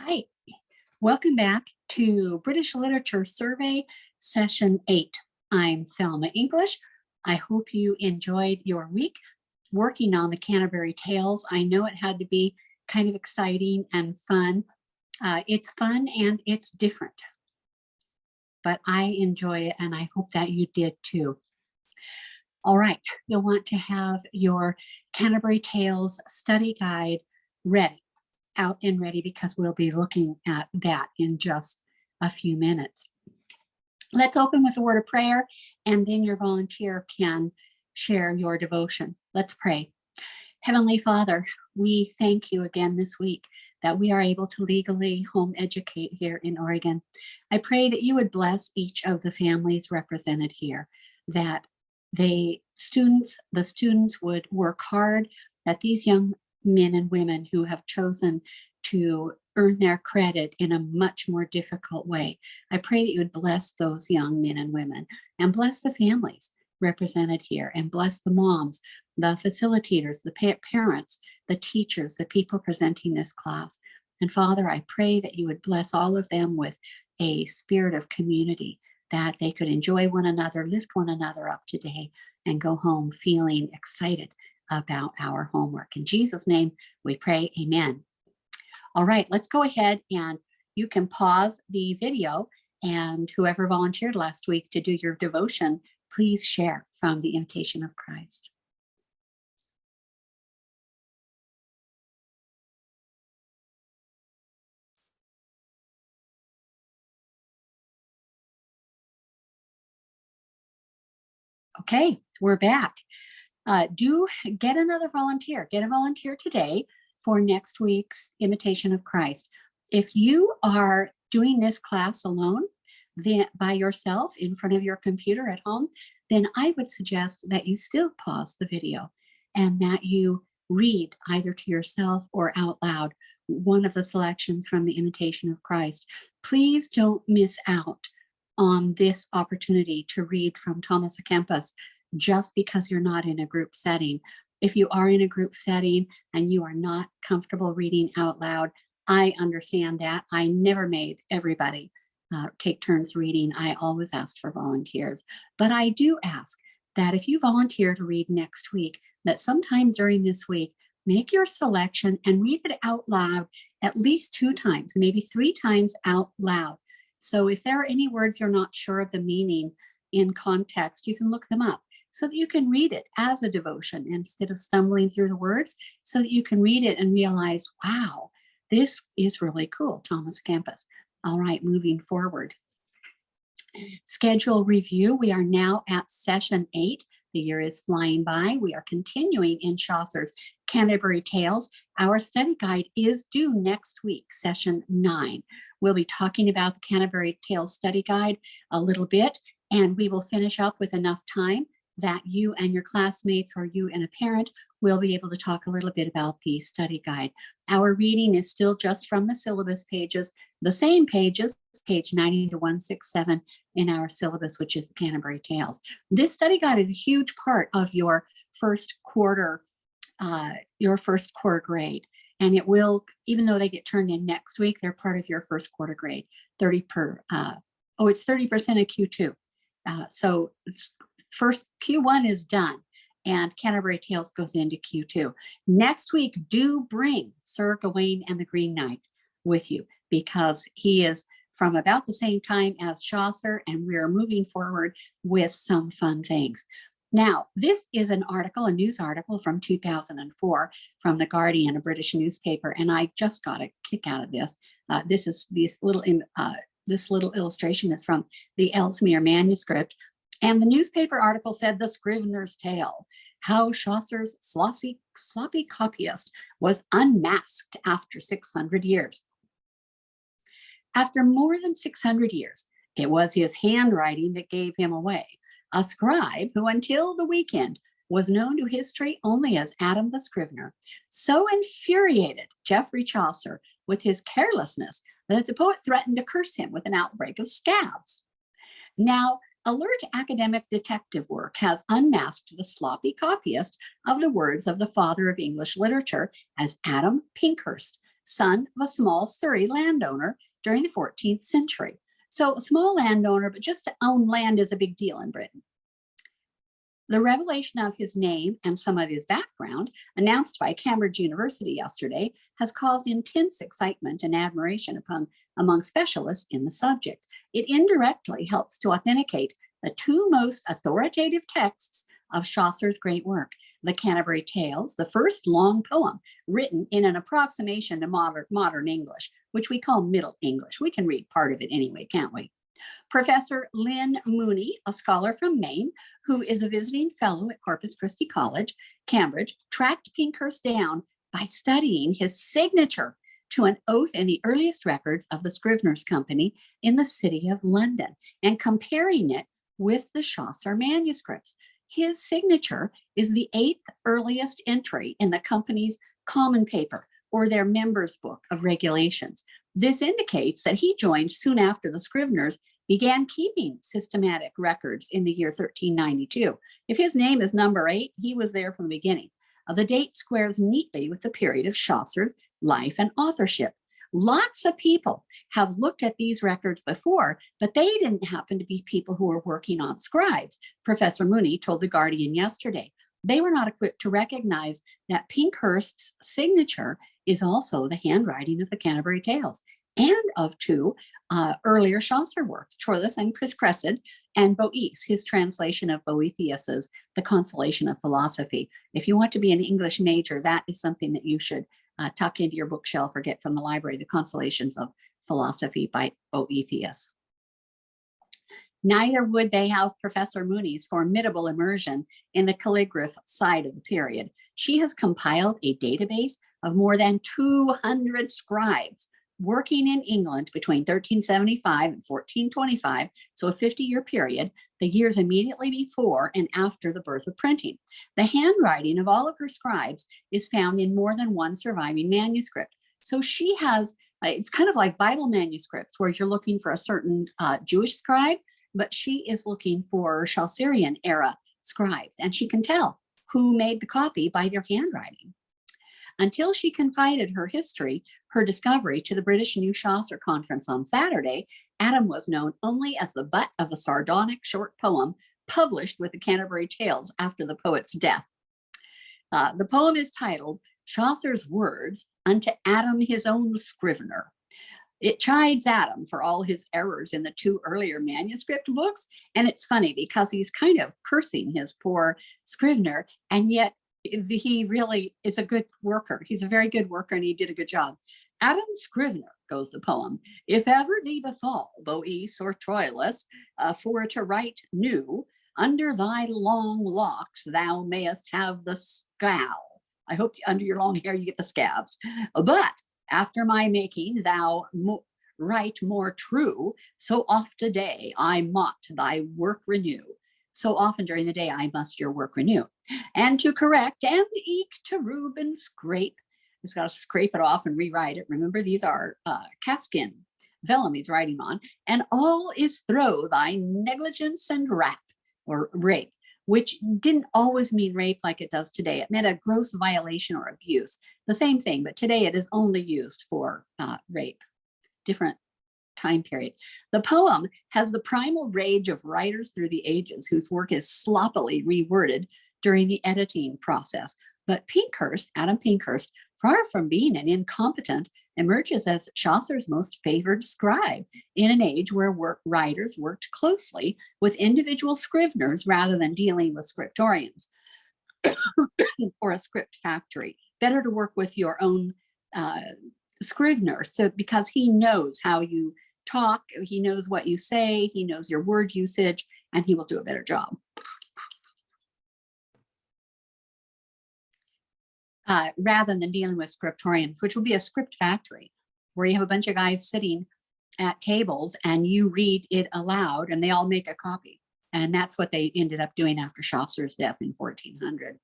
Hi, welcome back to British Literature Survey, Session 8. I'm Thelma English. I hope you enjoyed your week working on the Canterbury Tales. I know it had to be kind of exciting and fun. It's fun and it's different, but I enjoy it and I hope that you did too. All right, you'll want to have your Canterbury Tales study guide out and ready because we'll be looking at that in just a few minutes. Let's open with a word of prayer and then your volunteer can share your devotion. Let's pray. Heavenly Father, we thank you again this week that we are able to legally home educate here in Oregon. I pray that you would bless each of the families represented here, that the students would work hard, that these young men and women who have chosen to earn their credit in a much more difficult way. I pray that you would bless those young men and women and bless the families represented here and bless the moms, the facilitators, the parents, the teachers, the people presenting this class. And Father, I pray that you would bless all of them with a spirit of community, that they could enjoy one another, lift one another up today, and go home feeling excited about our homework. In Jesus' name, we pray, amen. All right, let's go ahead and you can pause the video, and whoever volunteered last week to do your devotion, please share from the Imitation of Christ. Okay, we're back. Do get another volunteer. Get a volunteer today for next week's Imitation of Christ. If you are doing this class alone, by yourself in front of your computer at home, then I would suggest that you still pause the video and that you read either to yourself or out loud one of the selections from the Imitation of Christ. Please don't miss out on this opportunity to read from Thomas à Kempis just because you're not in a group setting. If you are in a group setting and you are not comfortable reading out loud, I understand that. I never made everybody take turns reading. I always asked for volunteers. But I do ask that if you volunteer to read next week, that sometime during this week, make your selection and read it out loud at least 2 times, maybe 3 times out loud. So if there are any words you're not sure of the meaning in context, you can look them up so that you can read it as a devotion instead of stumbling through the words, so that you can read it and realize, wow, this is really cool, Thomas à Kempis. All right, moving forward. Schedule review. We are now at session 8. The year is flying by. We are continuing in Chaucer's Canterbury Tales. Our study guide is due next week, session 9. We'll be talking about the Canterbury Tales study guide a little bit, and we will finish up with enough time that you and your classmates or you and a parent will be able to talk a little bit about the study guide. Our reading is still just from the syllabus pages, the same pages, page 90 to 167 in our syllabus, which is the Canterbury Tales. This study guide is a huge part of your first quarter grade. And it will, even though they get turned in next week, they're part of your first quarter grade. It's 30% of Q2. So first Q1 is done and Canterbury Tales goes into Q2. Next week, do bring Sir Gawain and the Green Knight with you because he is from about the same time as Chaucer and we are moving forward with some fun things. Now, this is an article, a news article from 2004 from The Guardian, a British newspaper, and I just got a kick out of this. This little illustration is from the Ellesmere manuscript. And the newspaper article said, The Scrivener's Tale, how Chaucer's sloppy copyist was unmasked after 600 years. After more than 600 years, it was his handwriting that gave him away. A scribe who until the weekend was known to history only as Adam the Scrivener, so infuriated Geoffrey Chaucer with his carelessness that the poet threatened to curse him with an outbreak of scabs. Now, alert academic detective work has unmasked the sloppy copyist of the words of the father of English literature as Adam Pinkhurst, son of a small Surrey landowner during the 14th century. So a small landowner, but just to own land is a big deal in Britain. The revelation of his name and some of his background, announced by Cambridge University yesterday, has caused intense excitement and admiration among specialists in the subject. It indirectly helps to authenticate the two most authoritative texts of Chaucer's great work, the Canterbury Tales, the first long poem written in an approximation to modern English, which we call Middle English. We can read part of it anyway, can't we? Professor Lynn Mooney, a scholar from Maine, who is a visiting fellow at Corpus Christi College, Cambridge, tracked Pinkhurst down by studying his signature to an oath in the earliest records of the Scriveners' Company in the city of London and comparing it with the Chaucer manuscripts. His signature is the 8th earliest entry in the company's common paper, or their members' book of regulations. This indicates that he joined soon after the Scriveners began keeping systematic records in the year 1392. If his name is number 8, he was there from the beginning. The date squares neatly with the period of Chaucer's life and authorship. Lots of people have looked at these records before, but they didn't happen to be people who were working on scribes. Professor Mooney told The Guardian yesterday. They were not equipped to recognize that Pinkhurst's signature is also the handwriting of the Canterbury Tales and of two earlier Chaucer works, Troilus and Cressid, and Boece, his translation of Boethius's The Consolation of Philosophy. If you want to be an English major, that is something that you should tuck into your bookshelf or get from the library, The Consolations of Philosophy by Boethius. Neither would they have Professor Mooney's formidable immersion in the calligraph side of the period. She has compiled a database of more than 200 scribes working in England between 1375 and 1425, so a 50-year period, the years immediately before and after the birth of printing. The handwriting of all of her scribes is found in more than one surviving manuscript. So she has, it's kind of like Bible manuscripts where you're looking for a certain Jewish scribe, but she is looking for Chaucerian era scribes, and she can tell who made the copy by their handwriting. Until she confided her discovery to the British New Chaucer Conference on Saturday, Adam was known only as the butt of a sardonic short poem published with the Canterbury Tales after the poet's death. The poem is titled Chaucer's Words unto Adam his own Scrivener. It chides Adam for all his errors in the two earlier manuscript books. And it's funny because he's kind of cursing his poor Scrivener, and yet he really is a good worker. He's a very good worker and he did a good job. Adam Scrivener, goes the poem, if ever thee befall, Boece or Troilus, for to write new, under thy long locks thou mayest have the scowl. I hope under your long hair you get the scabs. But after my making thou write more true, so oft a day I mought thy work renew. So often during the day I must your work renew. And to correct and eke to rube and scrape. He's got to scrape it off and rewrite it. Remember, these are calfskin vellum he's writing on. And all is throw thy negligence and rape, which didn't always mean rape like it does today. It meant a gross violation or abuse. The same thing, but today it is only used for rape. Different time period. The poem has the primal rage of writers through the ages whose work is sloppily reworded during the editing process. But Pinkhurst, Adam Pinkhurst, far from being an incompetent, emerges as Chaucer's most favored scribe in an age where writers worked closely with individual scriveners rather than dealing with scriptorians or a script factory. Better to work with your own scrivener, so because he knows how you talk, he knows what you say, he knows your word usage, and he will do a better job. Rather than dealing with scriptorians, which will be a script factory, where you have a bunch of guys sitting at tables and you read it aloud and they all make a copy. And that's what they ended up doing after Chaucer's death in 1400.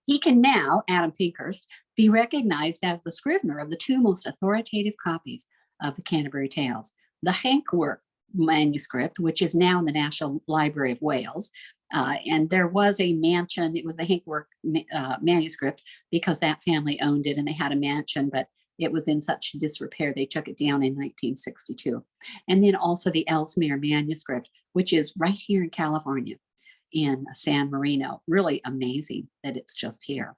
He can now, Adam Pinkhurst, be recognized as the scrivener of the two most authoritative copies of the Canterbury Tales. The Hankworth manuscript, which is now in the National Library of Wales, And there was a mansion. It was the Hankworth manuscript because that family owned it and they had a mansion, but it was in such disrepair they took it down in 1962. And then also the Ellesmere manuscript, which is right here in California in San Marino. Really amazing that it's just here.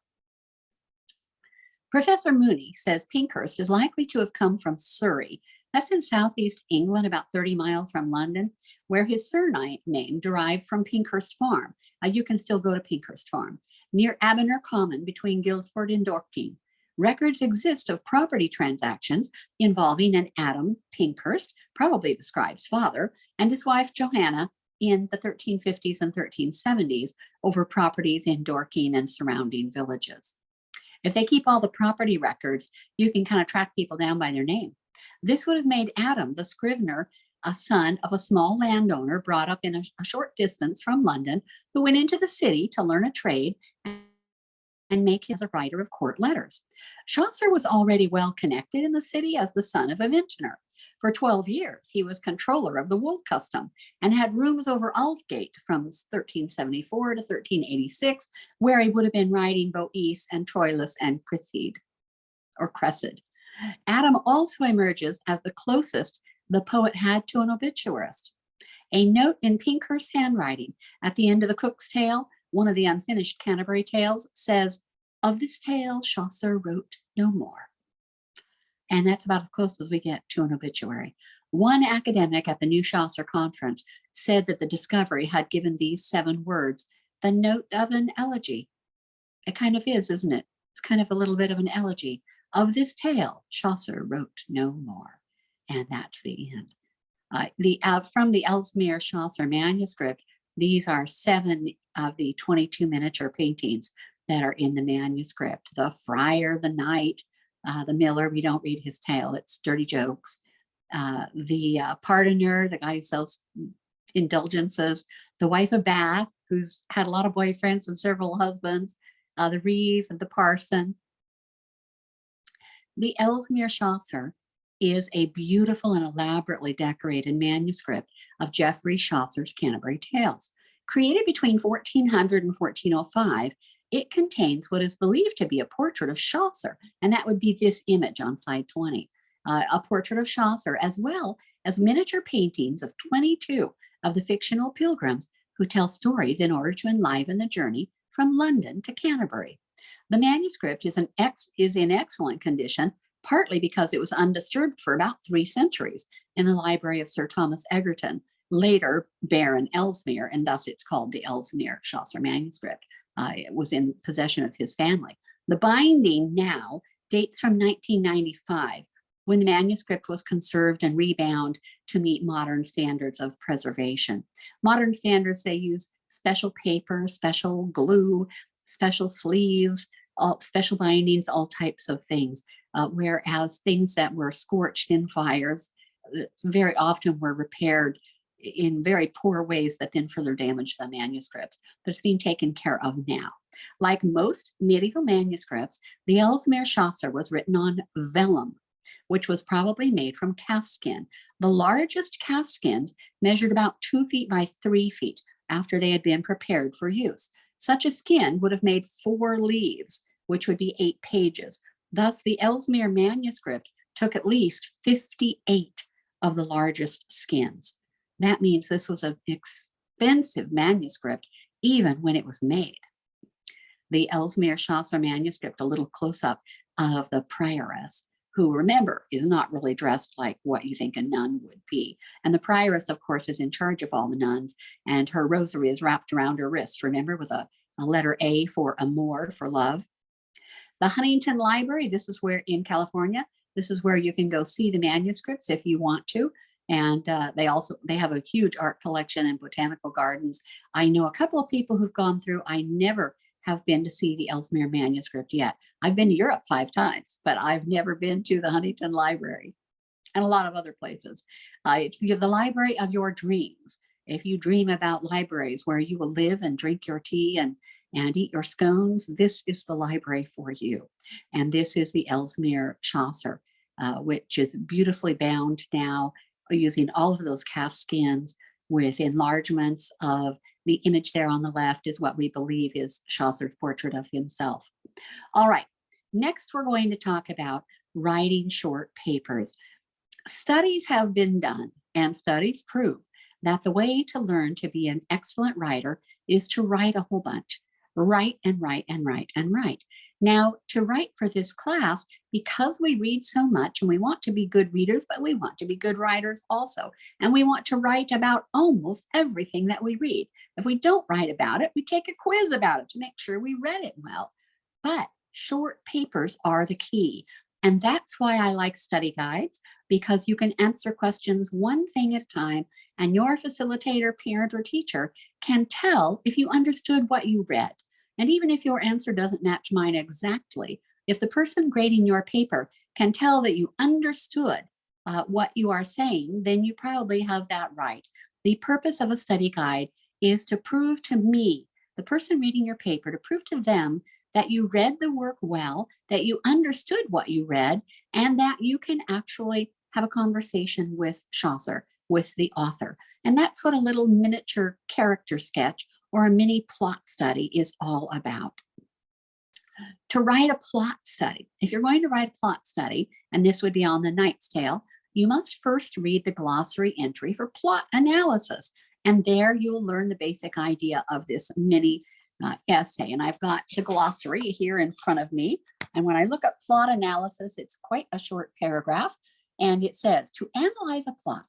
Professor Mooney says Pinkhurst is likely to have come from Surrey. That's in southeast England, about 30 miles from London, where his surname derived from Pinkhurst Farm. You can still go to Pinkhurst Farm, near Abernere Common between Guildford and Dorking. Records exist of property transactions involving an Adam Pinkhurst, probably the scribe's father, and his wife Johanna in the 1350s and 1370s over properties in Dorking and surrounding villages. If they keep all the property records, you can kind of track people down by their name. This would have made Adam, the scrivener, a son of a small landowner brought up in a short distance from London, who went into the city to learn a trade and make him as a writer of court letters. Chaucer was already well connected in the city as the son of a vintner. For 12 years, he was controller of the wool custom and had rooms over Aldgate from 1374 to 1386, where he would have been writing Boece and Troilus and Cressid. Adam also emerges as the closest the poet had to an obituarist. A note in Pinkhurst's handwriting at the end of the Cook's Tale, one of the unfinished Canterbury tales, says, "Of this tale Chaucer wrote no more." And that's about as close as we get to an obituary. One academic at the New Chaucer Conference said that the discovery had given these 7 words the note of an elegy. It kind of is, isn't it? It's kind of a little bit of an elegy. Of this tale, Chaucer wrote no more. And that's the end. From the Ellesmere Chaucer manuscript, these are 7 of the 22 miniature paintings that are in the manuscript. The Friar, the Knight, the Miller, we don't read his tale, it's dirty jokes. The Pardoner, the guy who sells indulgences, the wife of Bath, who's had a lot of boyfriends and several husbands, the Reeve, and the Parson. The Ellesmere Chaucer is a beautiful and elaborately decorated manuscript of Geoffrey Chaucer's Canterbury Tales. Created between 1400 and 1405, it contains what is believed to be a portrait of Chaucer, and that would be this image on slide 20, a portrait of Chaucer, as well as miniature paintings of 22 of the fictional pilgrims who tell stories in order to enliven the journey from London to Canterbury. The manuscript is in excellent condition, partly because it was undisturbed for about 3 centuries in the library of Sir Thomas Egerton, later Baron Ellesmere, and thus it's called the Ellesmere Chaucer manuscript. It was in possession of his family. The binding now dates from 1995, when the manuscript was conserved and rebound to meet modern standards of preservation. Modern standards, they use special paper, special glue, special sleeves, special bindings, all types of things, whereas things that were scorched in fires very often were repaired in very poor ways that then further damaged the manuscripts. But it's being taken care of now. Like most medieval manuscripts, the Ellesmere Chaucer was written on vellum, which was probably made from calfskin. The largest calfskins measured about 2 feet by 3 feet after they had been prepared for use. Such a skin would have made 4 leaves, which would be 8 pages. Thus, the Ellesmere manuscript took at least 58 of the largest skins. That means this was an expensive manuscript, even when it was made. The Ellesmere Chaucer manuscript, a little close-up of the prioress, who, remember, is not really dressed like what you think a nun would be. And the prioress, of course, is in charge of all the nuns, and her rosary is wrapped around her wrist, remember, with a letter A for amour, for love. The Huntington Library, this is where, in California, this is where you can go see the manuscripts if you want to. And they have a huge art collection and botanical gardens. I know a couple of people who've gone through. I never have been to see the Ellesmere manuscript yet. I've been to Europe 5 times, but I've never been to the Huntington Library and a lot of other places. It's the library of your dreams. If you dream about libraries where you will live and drink your tea and eat your scones, this is the library for you. And this is the Ellesmere Chaucer, which is beautifully bound now, using all of those calf skins with enlargements of The image there on the left is what we believe is Chaucer's portrait of himself. All right, next we're going to talk about writing short papers. Studies have been done, and studies prove that the way to learn to be an excellent writer is to write a whole bunch. Write and write and write and write. Now, to write for this class, because we read so much and we want to be good readers, but we want to be good writers also. And we want to write about almost everything that we read. If we don't write about it, we take a quiz about it to make sure we read it well. But short papers are the key. And that's why I like study guides, because you can answer questions one thing at a time, and your facilitator, parent, or teacher can tell if you understood what you read. And even if your answer doesn't match mine exactly, if the person grading your paper can tell that you understood what you are saying, then you probably have that right. The purpose of a study guide is to prove to me, the person reading your paper, to prove to them that you read the work well, that you understood what you read, and that you can actually have a conversation with Chaucer, with the author. And that's what a little miniature character sketch or a mini plot study is all about. To write a plot study, if you're going to write a plot study, and this would be on The Knight's Tale, you must first read the glossary entry for plot analysis. And there you'll learn the basic idea of this mini essay. And I've got the glossary here in front of me. And when I look at plot analysis, it's quite a short paragraph. And it says, to analyze a plot,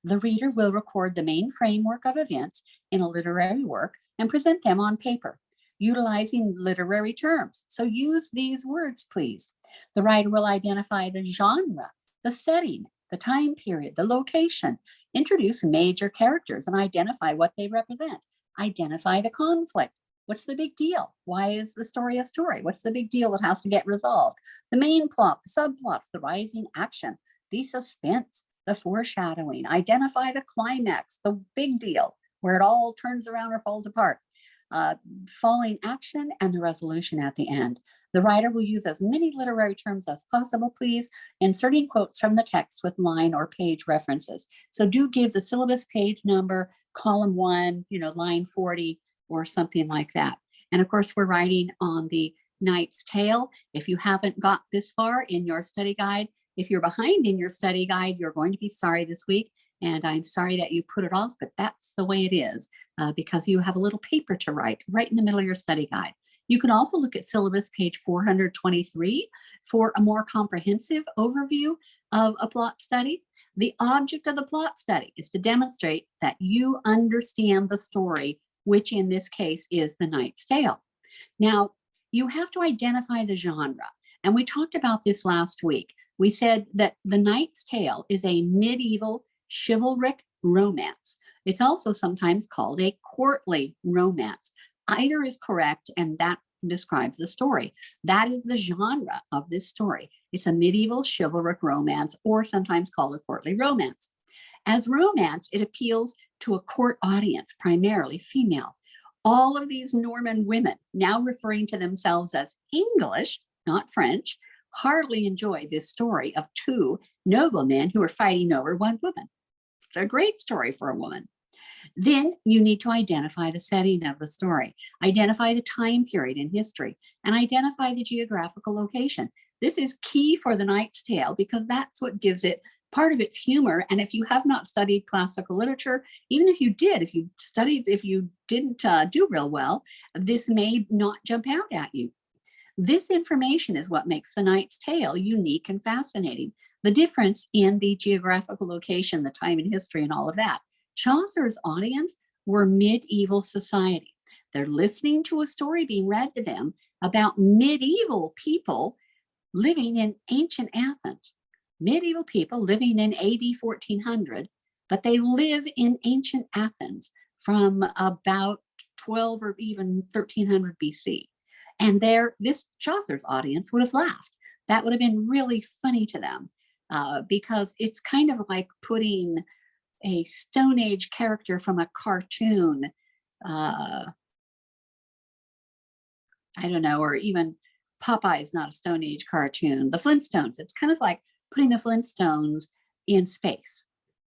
the reader will record the main framework of events in a literary work and present them on paper, utilizing literary terms. So use these words, please. The writer will identify the genre, the setting, the time period, the location, introduce major characters and identify what they represent, identify the conflict. What's the big deal? Why is the story a story? What's the big deal that has to get resolved? The main plot, the subplots, the rising action, the suspense, the foreshadowing, identify the climax, the big deal, where it all turns around or falls apart, falling action, and the resolution at the end. The writer will use as many literary terms as possible, please, inserting quotes from the text with line or page references. So do give the syllabus page number, column 1, line 40, or something like that. And of course, we're writing on The Knight's Tale. If you haven't got this far in your study guide, if you're behind in your study guide, you're going to be sorry this week. And I'm sorry that you put it off, but that's the way it is because you have a little paper to write right in the middle of your study guide. You can also look at syllabus page 423 for a more comprehensive overview of a plot study. The object of the plot study is to demonstrate that you understand the story, which in this case is The Knight's Tale. Now, you have to identify the genre. And we talked about this last week. We said that The Knight's Tale is a medieval chivalric romance. It's also sometimes called a courtly romance. Either is correct, and that describes the story. That is the genre of this story. It's a medieval chivalric romance, or sometimes called a courtly romance. As romance, it appeals to a court audience, primarily female. All of these Norman women, now referring to themselves as English, not French, hardly enjoy this story of two noblemen who are fighting over one woman. It's a great story for a woman. Then you need to identify the setting of the story, identify the time period in history, and identify the geographical location. This is key for The Knight's Tale because that's what gives it part of its humor. And if you have not studied classical literature, even if you did, if you didn't do real well, this may not jump out at you. This information is what makes The Knight's Tale unique and fascinating. The difference in the geographical location, the time and history, and all of that. Chaucer's audience were medieval society. They're listening to a story being read to them about medieval people living in ancient Athens. Medieval people living in AD 1400, but they live in ancient Athens from about 12 or even 1300 BC. And this Chaucer's audience would have laughed. That would have been really funny to them because it's kind of like putting a Stone Age character from a cartoon, I don't know, or even Popeye is not a Stone Age cartoon. The Flintstones, it's kind of like putting the Flintstones in space.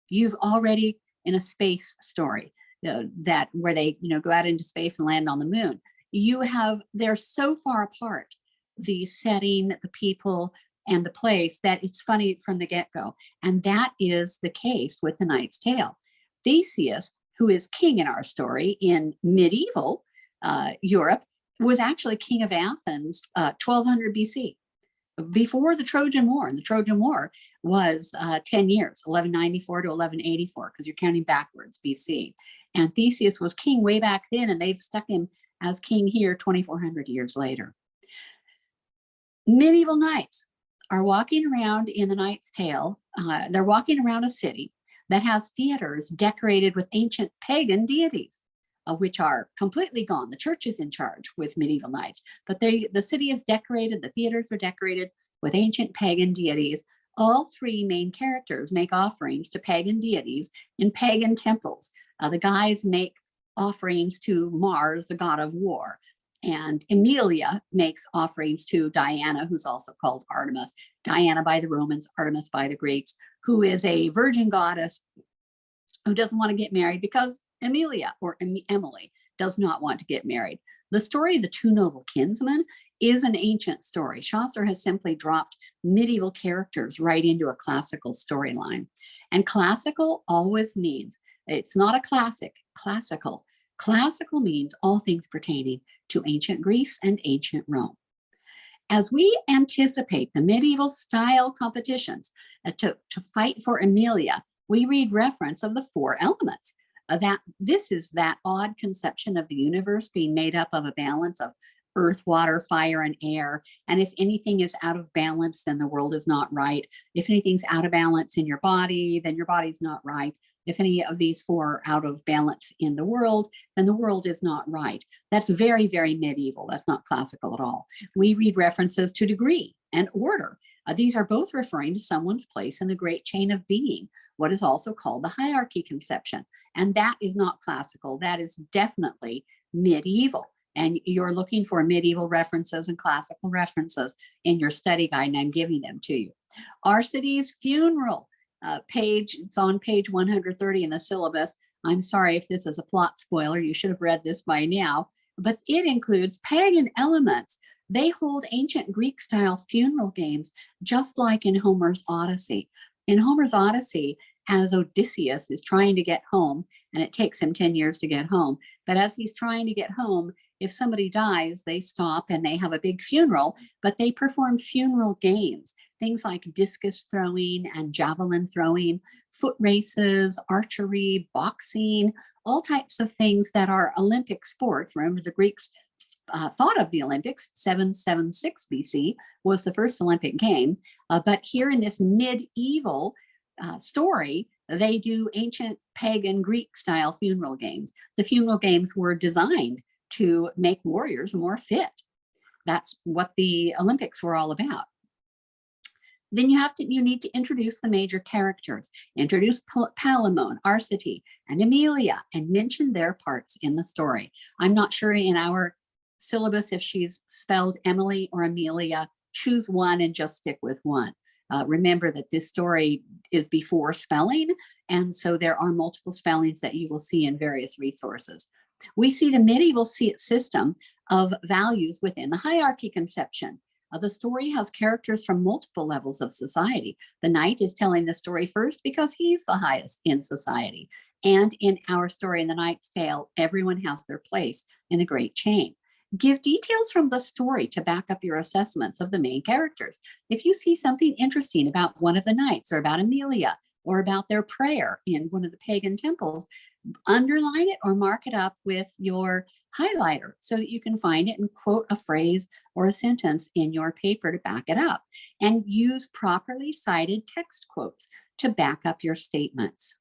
You've already in a space story. that where they, go out into space and land on the moon. They're so far apart, the setting, the people, and the place, that it's funny from the get-go. And that is the case with The Knight's Tale. Theseus, who is king in our story in medieval Europe, was actually king of Athens 1200 BC, before the Trojan War. And the Trojan War was 10 years, 1194 to 1184, because you're counting backwards, BC. And Theseus was king way back then, and they've stuck him as king here 2,400 years later. Medieval knights are walking around in The Knight's Tale. They're walking around a city that has theaters decorated with ancient pagan deities, which are completely gone. The church is in charge with medieval knights, but the city is decorated, the theaters are decorated with ancient pagan deities. All three main characters make offerings to pagan deities in pagan temples. The guys make offerings to Mars, the god of war, and Emilia makes offerings to Diana, who's also called Artemis. Diana by the Romans, Artemis by the Greeks, who is a virgin goddess who doesn't want to get married because Emilia, or Emily, does not want to get married. The story of the two noble kinsmen is an ancient story. Chaucer has simply dropped medieval characters right into a classical storyline. And classical always means, it's not a classic, classical. Classical means all things pertaining to ancient Greece and ancient Rome. As we anticipate the medieval style competitions to fight for Emilia, we read reference of the four elements. That this is that odd conception of the universe being made up of a balance of earth, water, fire, and air. And if anything is out of balance, then the world is not right. If anything's out of balance in your body, then your body's not right. If any of these four are out of balance in the world, then the world is not right. That's very, very medieval. That's not classical at all. We read references to degree and order. These are both referring to someone's place in the great chain of being, what is also called the hierarchy conception. And that is not classical. That is definitely medieval. And you're looking for medieval references and classical references in your study guide, and I'm giving them to you. Our city's funeral page, it's on page 130 in the syllabus. I'm sorry if this is a plot spoiler. You should have read this by now, but it includes pagan elements. They hold ancient Greek style funeral games, just like in Homer's Odyssey. In Homer's Odyssey, as Odysseus is trying to get home, and it takes him 10 years to get home, but as he's trying to get home, if somebody dies, they stop and they have a big funeral, but they perform funeral games, things like discus throwing and javelin throwing, foot races, archery, boxing, all types of things that are Olympic sports. Remember, the Greeks thought of the Olympics. 776 BC was the first Olympic game. But here in this medieval story, they do ancient pagan Greek style funeral games. The funeral games were designed to make warriors more fit. That's what the Olympics were all about. Then you need to introduce the major characters, introduce Palamon, Arcite, and Emilia, and mention their parts in the story. I'm not sure in our syllabus if she's spelled Emily or Amelia. Choose one and just stick with one. Remember that this story is before spelling, and so there are multiple spellings that you will see in various resources. We see the medieval system of values within the hierarchy conception. The story has characters from multiple levels of society. The knight is telling the story first because he's the highest in society. And in our story, in The Knight's Tale, everyone has their place in the great chain. Give details from the story to back up your assessments of the main characters. If you see something interesting about one of the knights, or about Emilia, or about their prayer in one of the pagan temples, underline it or mark it up with your highlighter so that you can find it and quote a phrase or a sentence in your paper to back it up. And use properly cited text quotes to back up your statements.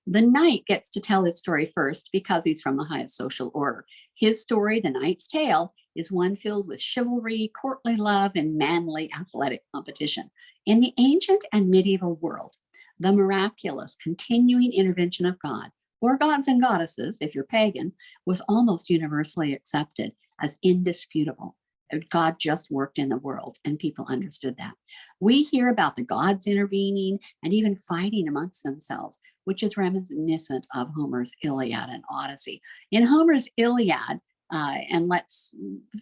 The knight gets to tell his story first because he's from the highest social order. His story, The Knight's Tale, is one filled with chivalry, courtly love, and manly athletic competition. In the ancient and medieval world, the miraculous continuing intervention of God, or gods and goddesses, if you're pagan, was almost universally accepted as indisputable. God just worked in the world, and people understood that. We hear about the gods intervening and even fighting amongst themselves. which is reminiscent of Homer's Iliad and Odyssey. In Homer's Iliad, and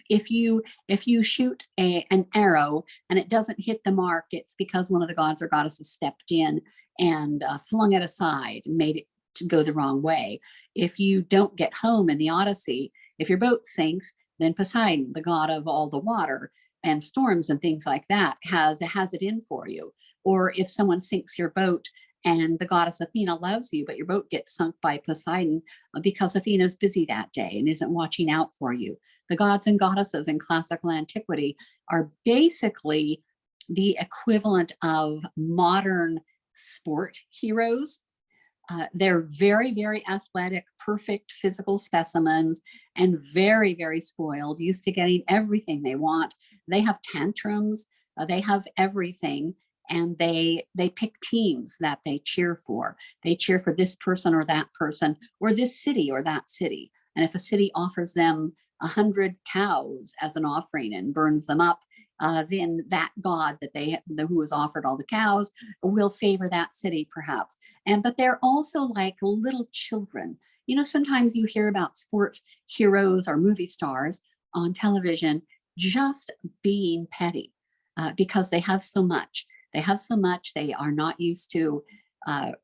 if you shoot an arrow and it doesn't hit the mark, it's because one of the gods or goddesses stepped in and flung it aside and made it to go the wrong way. If you don't get home in the Odyssey, if your boat sinks, then Poseidon, the god of all the water and storms and things like that, has it in for you. Or if someone sinks your boat and the goddess Athena loves you, but your boat gets sunk by Poseidon because Athena's busy that day and isn't watching out for you. The gods and goddesses in classical antiquity are basically the equivalent of modern sport heroes. They're very, very athletic, perfect physical specimens, and very, very spoiled, used to getting everything they want. They have tantrums, they have everything, and they pick teams that they cheer for. They cheer for this person or that person, or this city or that city. And if a city offers them 100 cows as an offering and burns them up, then that god who was offered all the cows will favor that city perhaps. But they're also like little children. You know, sometimes you hear about sports heroes or movie stars on television just being petty because they have so much. They have so much. They are not used to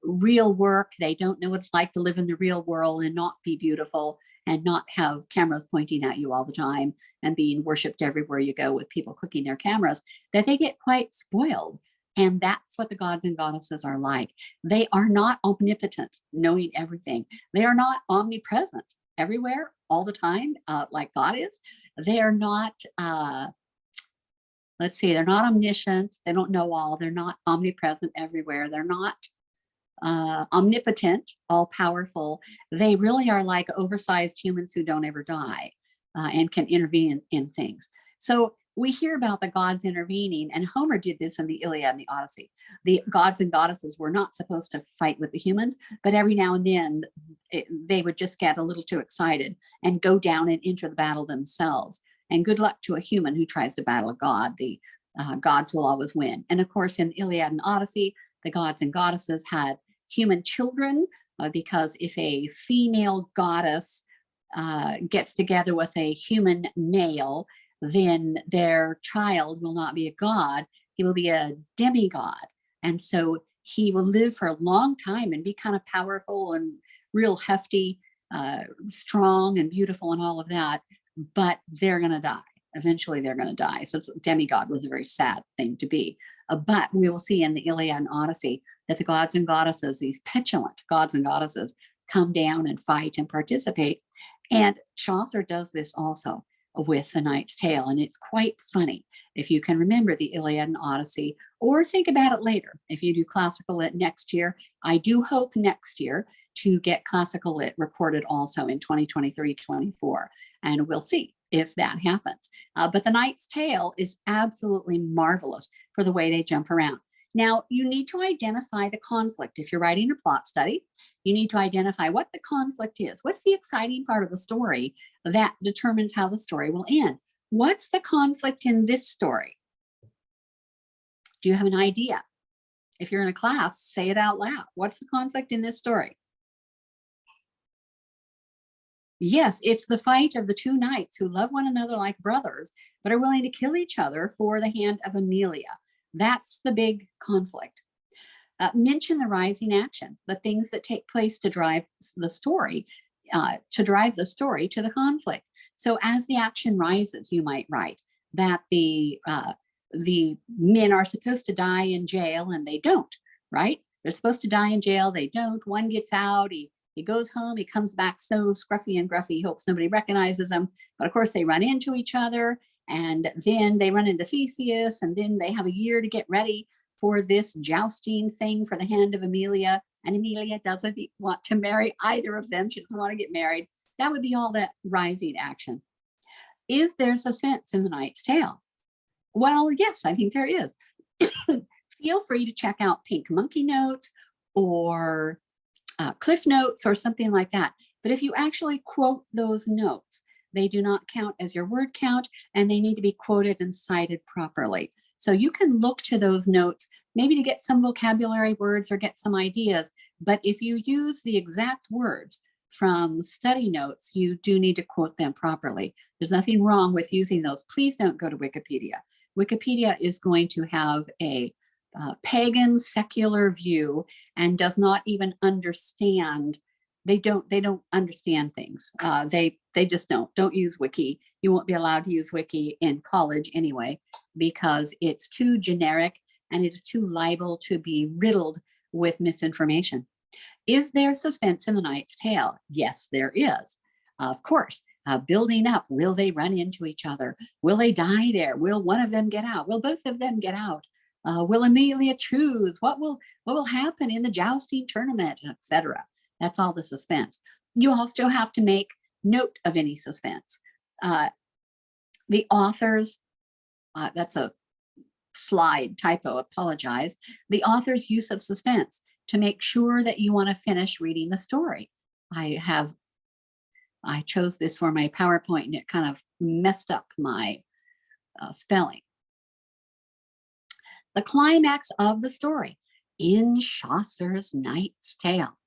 real work. They don't know what it's like to live in the real world and not be beautiful and not have cameras pointing at you all the time and being worshipped everywhere you go with people clicking their cameras, that they get quite spoiled. And that's what the gods and goddesses are like. They are not omnipotent, knowing everything. They are not omnipresent everywhere all the time, like God is. They are not, they're not omniscient. They don't know all. They're not omnipresent everywhere. They're not omnipotent, all powerful. They really are like oversized humans who don't ever die and can intervene in things. So we hear about the gods intervening, and Homer did this in the Iliad and the Odyssey. The gods and goddesses were not supposed to fight with the humans, but every now and then they would just get a little too excited and go down and enter the battle themselves. And good luck to a human who tries to battle a god. The gods will always win. And of course, in Iliad and Odyssey, the gods and goddesses had human children because if a female goddess gets together with a human male, then their child will not be a god, he will be a demigod. And so he will live for a long time and be kind of powerful and real hefty, strong and beautiful and all of that, but they're going to die. Eventually they're going to die. So demigod was a very sad thing to be. But we will see in the Iliad and Odyssey that the gods and goddesses, these petulant gods and goddesses, come down and fight and participate. And Chaucer does this also with The Knight's Tale. And it's quite funny if you can remember the Iliad and Odyssey, or think about it later. If you do classical lit next year, I do hope next year to get classical lit recorded also in 2023-24. And we'll see if that happens. But The Knight's Tale is absolutely marvelous for the way they jump around. Now, you need to identify the conflict. If you're writing a plot study, you need to identify what the conflict is. What's the exciting part of the story that determines how the story will end? What's the conflict in this story? Do you have an idea? If you're in a class, say it out loud. What's the conflict in this story? Yes, it's the fight of the two knights who love one another like brothers, but are willing to kill each other for the hand of Amelia. That's the big conflict. Mention the rising action, the things that take place to drive the story, to the conflict. So as the action rises, you might write that the men are supposed to die in jail and they don't, right? They're supposed to die in jail, they don't. One gets out, he goes home, he comes back so scruffy and gruffy, he hopes nobody recognizes him. But of course they run into each other, and then they run into Theseus, and then they have a year to get ready for this jousting thing for the hand of Amelia. And Amelia doesn't want to marry either of them. She doesn't want to get married. That would be all that rising action. Is there suspense in The Knight's Tale? Well, yes, I think there is. Feel free to check out Pink Monkey Notes or Cliff Notes or something like that. But if you actually quote those notes, they do not count as your word count, and they need to be quoted and cited properly. So you can look to those notes maybe to get some vocabulary words or get some ideas. But if you use the exact words from study notes, you do need to quote them properly. There's nothing wrong with using those. Please don't go to Wikipedia. Wikipedia is going to have a pagan secular view and does not even understand. They don't understand things. They just don't use Wiki. You won't be allowed to use Wiki in college anyway, because it's too generic and it is too liable to be riddled with misinformation. Is there suspense in The Knight's Tale? Yes, there is. Of course, building up. Will they run into each other? Will they die there? Will one of them get out? Will both of them get out? Will Amelia choose? What will happen in the jousting tournament, etc.? That's all the suspense. You also have to make note of any suspense. The authors, that's a slide typo, apologize. The author's use of suspense to make sure that you want to finish reading the story. I chose this for my PowerPoint and it kind of messed up my spelling. The climax of the story in Chaucer's Knight's Tale.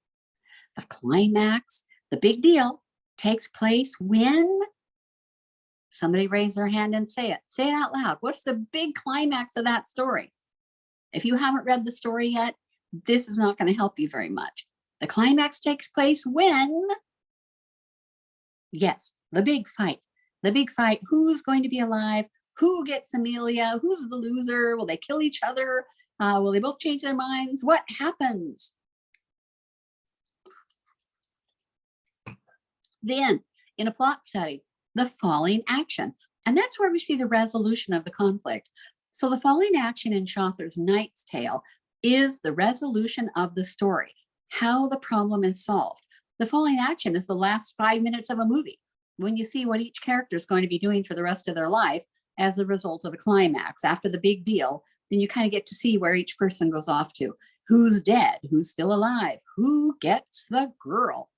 The climax, the big deal, takes place when? Somebody raise their hand and say it. Say it out loud. What's the big climax of that story? If you haven't read the story yet, this is not going to help you very much. The climax takes place when? Yes, the big fight. The big fight. Who's going to be alive? Who gets Amelia? Who's the loser? Will they kill each other? Will they both change their minds? What happens? Then, in a plot study, the falling action. And that's where we see the resolution of the conflict. So the falling action in Chaucer's Knight's Tale is the resolution of the story, how the problem is solved. The falling action is the last 5 minutes of a movie, when you see what each character is going to be doing for the rest of their life as a result of the climax. After the big deal, then you kind of get to see where each person goes off to. Who's dead? Who's still alive? Who gets the girl?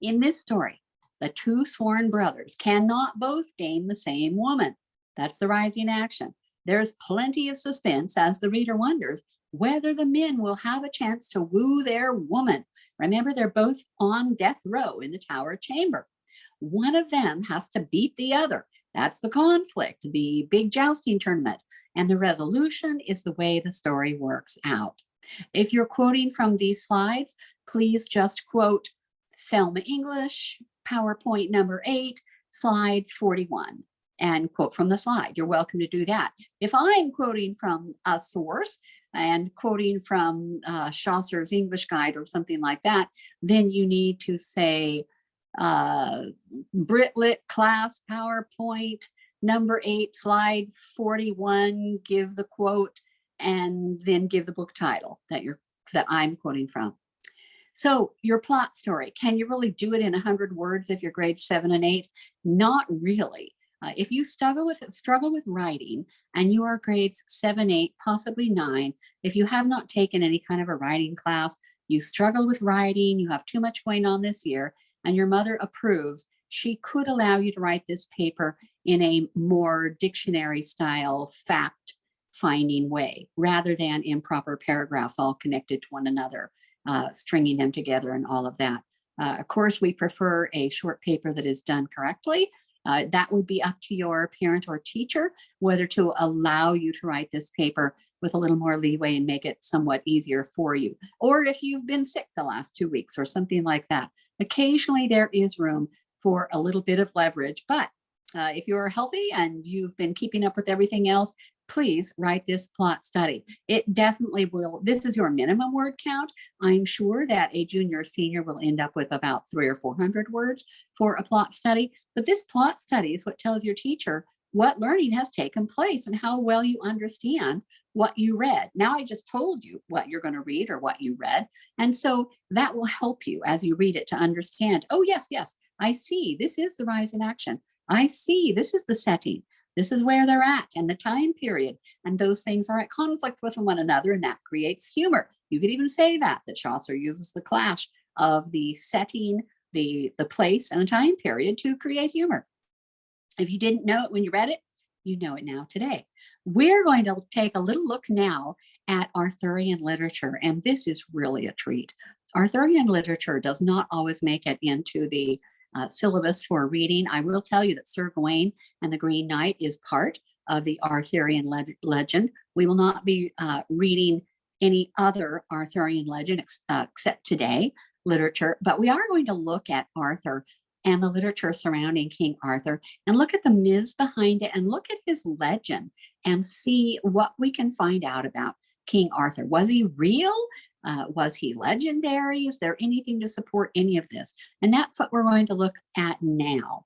In this story, the two sworn brothers cannot both gain the same woman. That's the rising action. There's plenty of suspense as the reader wonders whether the men will have a chance to woo their woman. Remember, they're both on death row in the Tower Chamber. One of them has to beat the other. That's the conflict, the big jousting tournament. And the resolution is the way the story works out. If you're quoting from these slides, please just quote Thelma English, PowerPoint number 8, slide 41, and quote from the slide. You're welcome to do that. If I'm quoting from a source and quoting from Chaucer's English Guide or something like that, then you need to say Britlit class PowerPoint number 8, slide 41, give the quote, and then give the book title that I'm quoting from. So your plot story, can you really do it in 100 words if you're grades 7 and 8? Not really. If you struggle with writing and you are grades 7, 8, possibly 9, if you have not taken any kind of a writing class, you struggle with writing, you have too much going on this year, and your mother approves, she could allow you to write this paper in a more dictionary style fact finding way, rather than improper paragraphs all connected to one another, stringing them together and all of that. Of course, we prefer a short paper that is done correctly. That would be up to your parent or teacher, whether to allow you to write this paper with a little more leeway and make it somewhat easier for you. Or if you've been sick the last 2 weeks or something like that. Occasionally there is room for a little bit of leverage, but if you're healthy and you've been keeping up with everything else, please write this plot study. It definitely will. This is your minimum word count. I'm sure that a junior or senior will end up with about 300 or 400 words for a plot study. But this plot study is what tells your teacher what learning has taken place and how well you understand what you read. Now I just told you what you're going to read or what you read. And so that will help you as you read it to understand, oh, yes, I see. This is the rise in action. I see. This is the setting. This is where they're at and the time period. And those things are at conflict with one another, and that creates humor. You could even say that Chaucer uses the clash of the setting, the place, and the time period to create humor. If you didn't know it when you read it, you know it now today. We're going to take a little look now at Arthurian literature, and this is really a treat. Arthurian literature does not always make it into the syllabus for reading. I will tell you that Sir Gawain and the Green Knight is part of the Arthurian legend. We will not be reading any other Arthurian legend except today literature, but we are going to look at Arthur and the literature surrounding King Arthur and look at the myths behind it and look at his legend and see what we can find out about King Arthur. Was he real? Was he legendary? Is there anything to support any of this? And that's what we're going to look at now.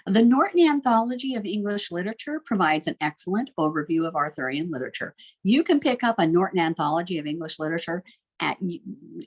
The Norton Anthology of English Literature provides an excellent overview of Arthurian literature. You can pick up a Norton Anthology of English Literature at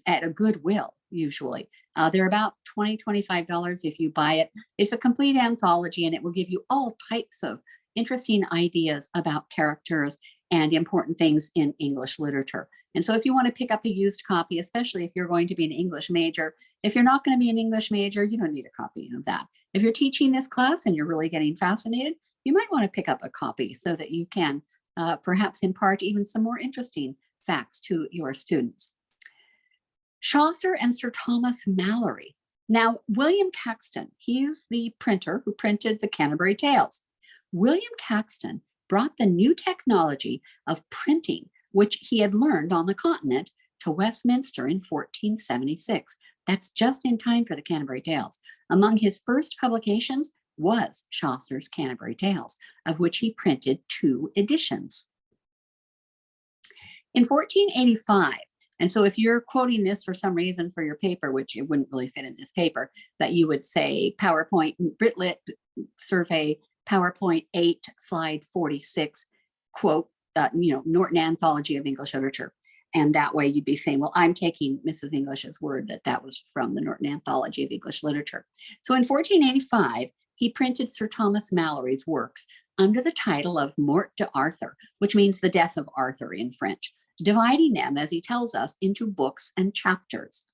a Goodwill, usually. They're about $20, $25 if you buy it. It's a complete anthology, and it will give you all types of interesting ideas about characters and important things in English literature. And so if you want to pick up a used copy, especially if you're going to be an English major, if you're not going to be an English major, you don't need a copy of that. If you're teaching this class and you're really getting fascinated, you might want to pick up a copy so that you can perhaps impart even some more interesting facts to your students. Chaucer and Sir Thomas Malory. Now, William Caxton, he's the printer who printed the Canterbury Tales. William Caxton brought the new technology of printing, which he had learned on the continent, to Westminster in 1476. That's just in time for the Canterbury Tales. Among his first publications was Chaucer's Canterbury Tales, of which he printed 2 editions. In 1485, and so if you're quoting this for some reason for your paper, which it wouldn't really fit in this paper, that you would say PowerPoint, Britlit Survey, PowerPoint 8, slide 46, quote, Norton Anthology of English Literature. And that way you'd be saying, well, I'm taking Mrs. English's word that that was from the Norton Anthology of English Literature. So in 1485, he printed Sir Thomas Malory's works under the title of Mort d'Arthur, which means the death of Arthur in French, dividing them, as he tells us, into books and chapters.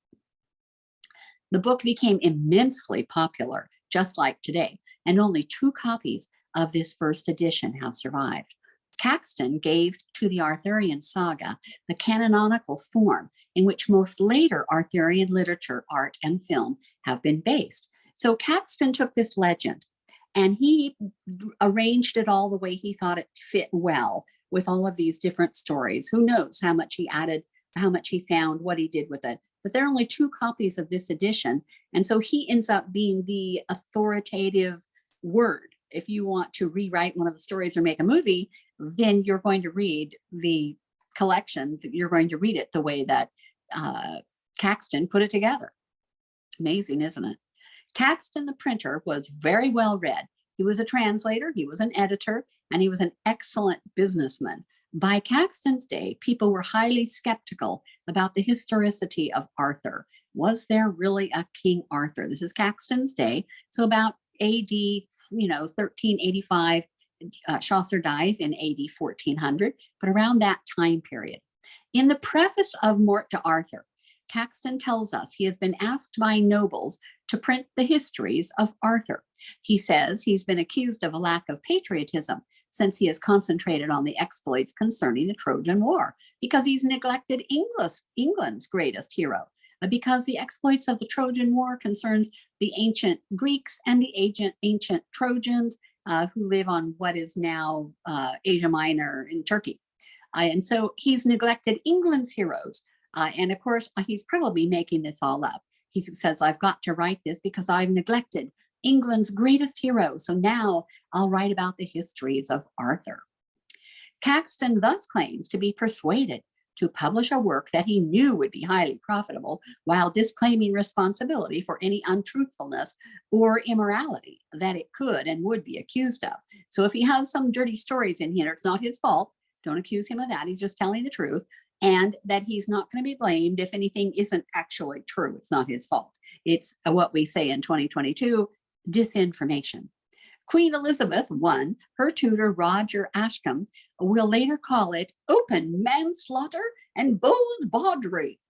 The book became immensely popular, just like today, and only 2 copies of this first edition have survived. Caxton gave to the Arthurian saga the canonical form in which most later Arthurian literature, art, and film have been based. So Caxton took this legend and he arranged it all the way he thought it fit well with all of these different stories. Who knows how much he added, how much he found, what he did with it. But there are only 2 copies of this edition. And so he ends up being the authoritative word. If you want to rewrite one of the stories or make a movie, then you're going to read the collection. You're going to read it the way that Caxton put it together. Amazing, isn't it? Caxton, the printer, was very well read. He was a translator, he was an editor, and he was an excellent businessman. By Caxton's day, people were highly skeptical about the historicity of Arthur. Was there really a King Arthur? This is Caxton's day. So about AD 1385, Chaucer dies in AD 1400, but around that time period. In the preface of Mort d'Arthur, Caxton tells us he has been asked by nobles to print the histories of Arthur. He says he's been accused of a lack of patriotism since he has concentrated on the exploits concerning the Trojan War, because he's neglected England's greatest hero, because the exploits of the Trojan War concerns the ancient Greeks and the ancient Trojans who live on what is now Asia Minor in Turkey. And so he's neglected England's heroes. And of course, he's probably making this all up. He says, I've got to write this because I've neglected England's greatest hero. So now I'll write about the histories of Arthur. Caxton thus claims to be persuaded to publish a work that he knew would be highly profitable, while disclaiming responsibility for any untruthfulness or immorality that it could and would be accused of. So if he has some dirty stories in here, it's not his fault. Don't accuse him of that. He's just telling the truth, and that he's not going to be blamed if anything isn't actually true. It's not his fault. It's what we say in 2022, disinformation. Queen Elizabeth I, her tutor Roger Ascham, will later call it open manslaughter and bold bawdry.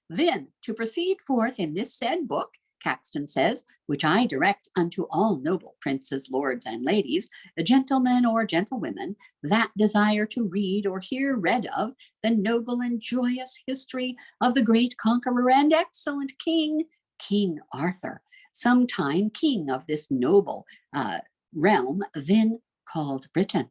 Then, to proceed forth in this said book, Caxton says, which I direct unto all noble princes, lords, and ladies, gentlemen or gentlewomen, that desire to read or hear read of the noble and joyous history of the great conqueror and excellent king, King Arthur, sometime king of this noble realm then called Britain.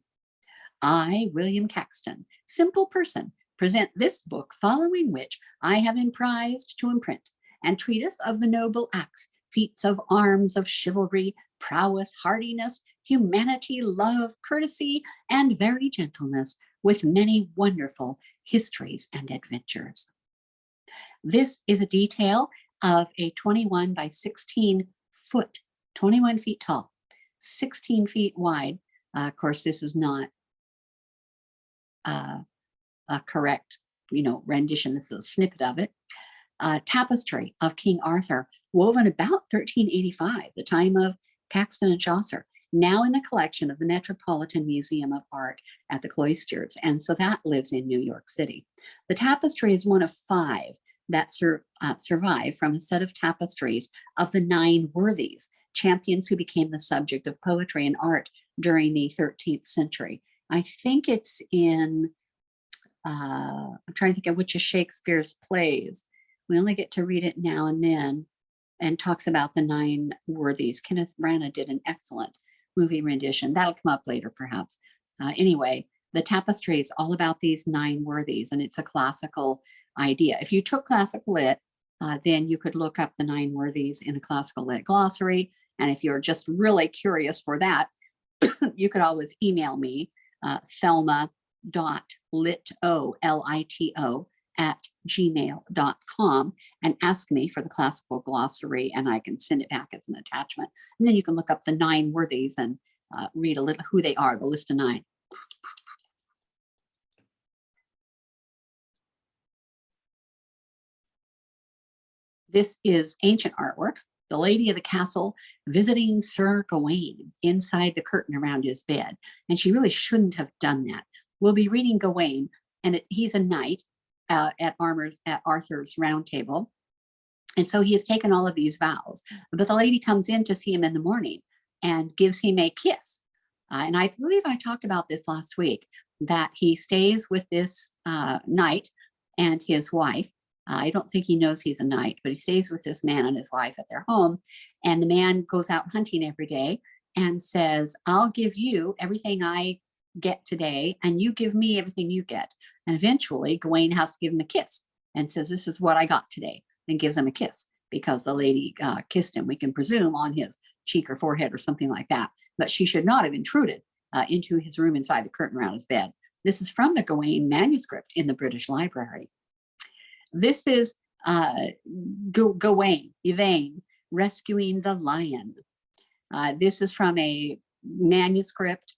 I, William Caxton, simple person, present this book, following which I have emprised to imprint, and treateth of the noble acts, feats of arms, of chivalry, prowess, hardiness, humanity, love, courtesy, and very gentleness, with many wonderful histories and adventures. This is a detail of a 21 by 16 foot, 21 feet tall, 16 feet wide. Of course, this is not a correct, rendition. This is a snippet of it. Tapestry of King Arthur, woven about 1385, the time of Caxton and Chaucer, now in the collection of the Metropolitan Museum of Art at the Cloisters. And so that lives in New York City. The tapestry is one of 5 that survive from a set of tapestries of the 9 worthies, champions who became the subject of poetry and art during the 13th century. I think it's in, I'm trying to think of which of Shakespeare's plays. We only get to read it now and then, and talks about the 9 worthies. Kenneth Branagh did an excellent movie rendition. That'll come up later, perhaps. Anyway, the tapestry is all about these 9 worthies, and it's a classical idea. If you took classical lit, then you could look up the 9 worthies in the classical lit glossary. And if you're just really curious for that, you could always email me, thelma.lito, L-I-T-O, @gmail.com, and ask me for the classical glossary, and I can send it back as an attachment. And then you can look up the 9 worthies and read a little who they are, the list of 9. This is ancient artwork. The lady of the castle visiting Sir Gawain inside the curtain around his bed. And she really shouldn't have done that. We'll be reading Gawain, and he's a knight at Arthur's round table. And so he has taken all of these vows. But the lady comes in to see him in the morning and gives him a kiss. And I believe I talked about this last week, that he stays with this knight and his wife. I don't think he knows he's a knight, but he stays with this man and his wife at their home. And the man goes out hunting every day and says, I'll give you everything I get today, and you give me everything you get. And eventually Gawain has to give him a kiss and says, this is what I got today, and gives him a kiss because the lady kissed him, we can presume, on his cheek or forehead or something like that. But she should not have intruded into his room inside the curtain around his bed. This is from the Gawain manuscript in the British Library. This is Gawain, Yvain, rescuing the lion. This is from a manuscript,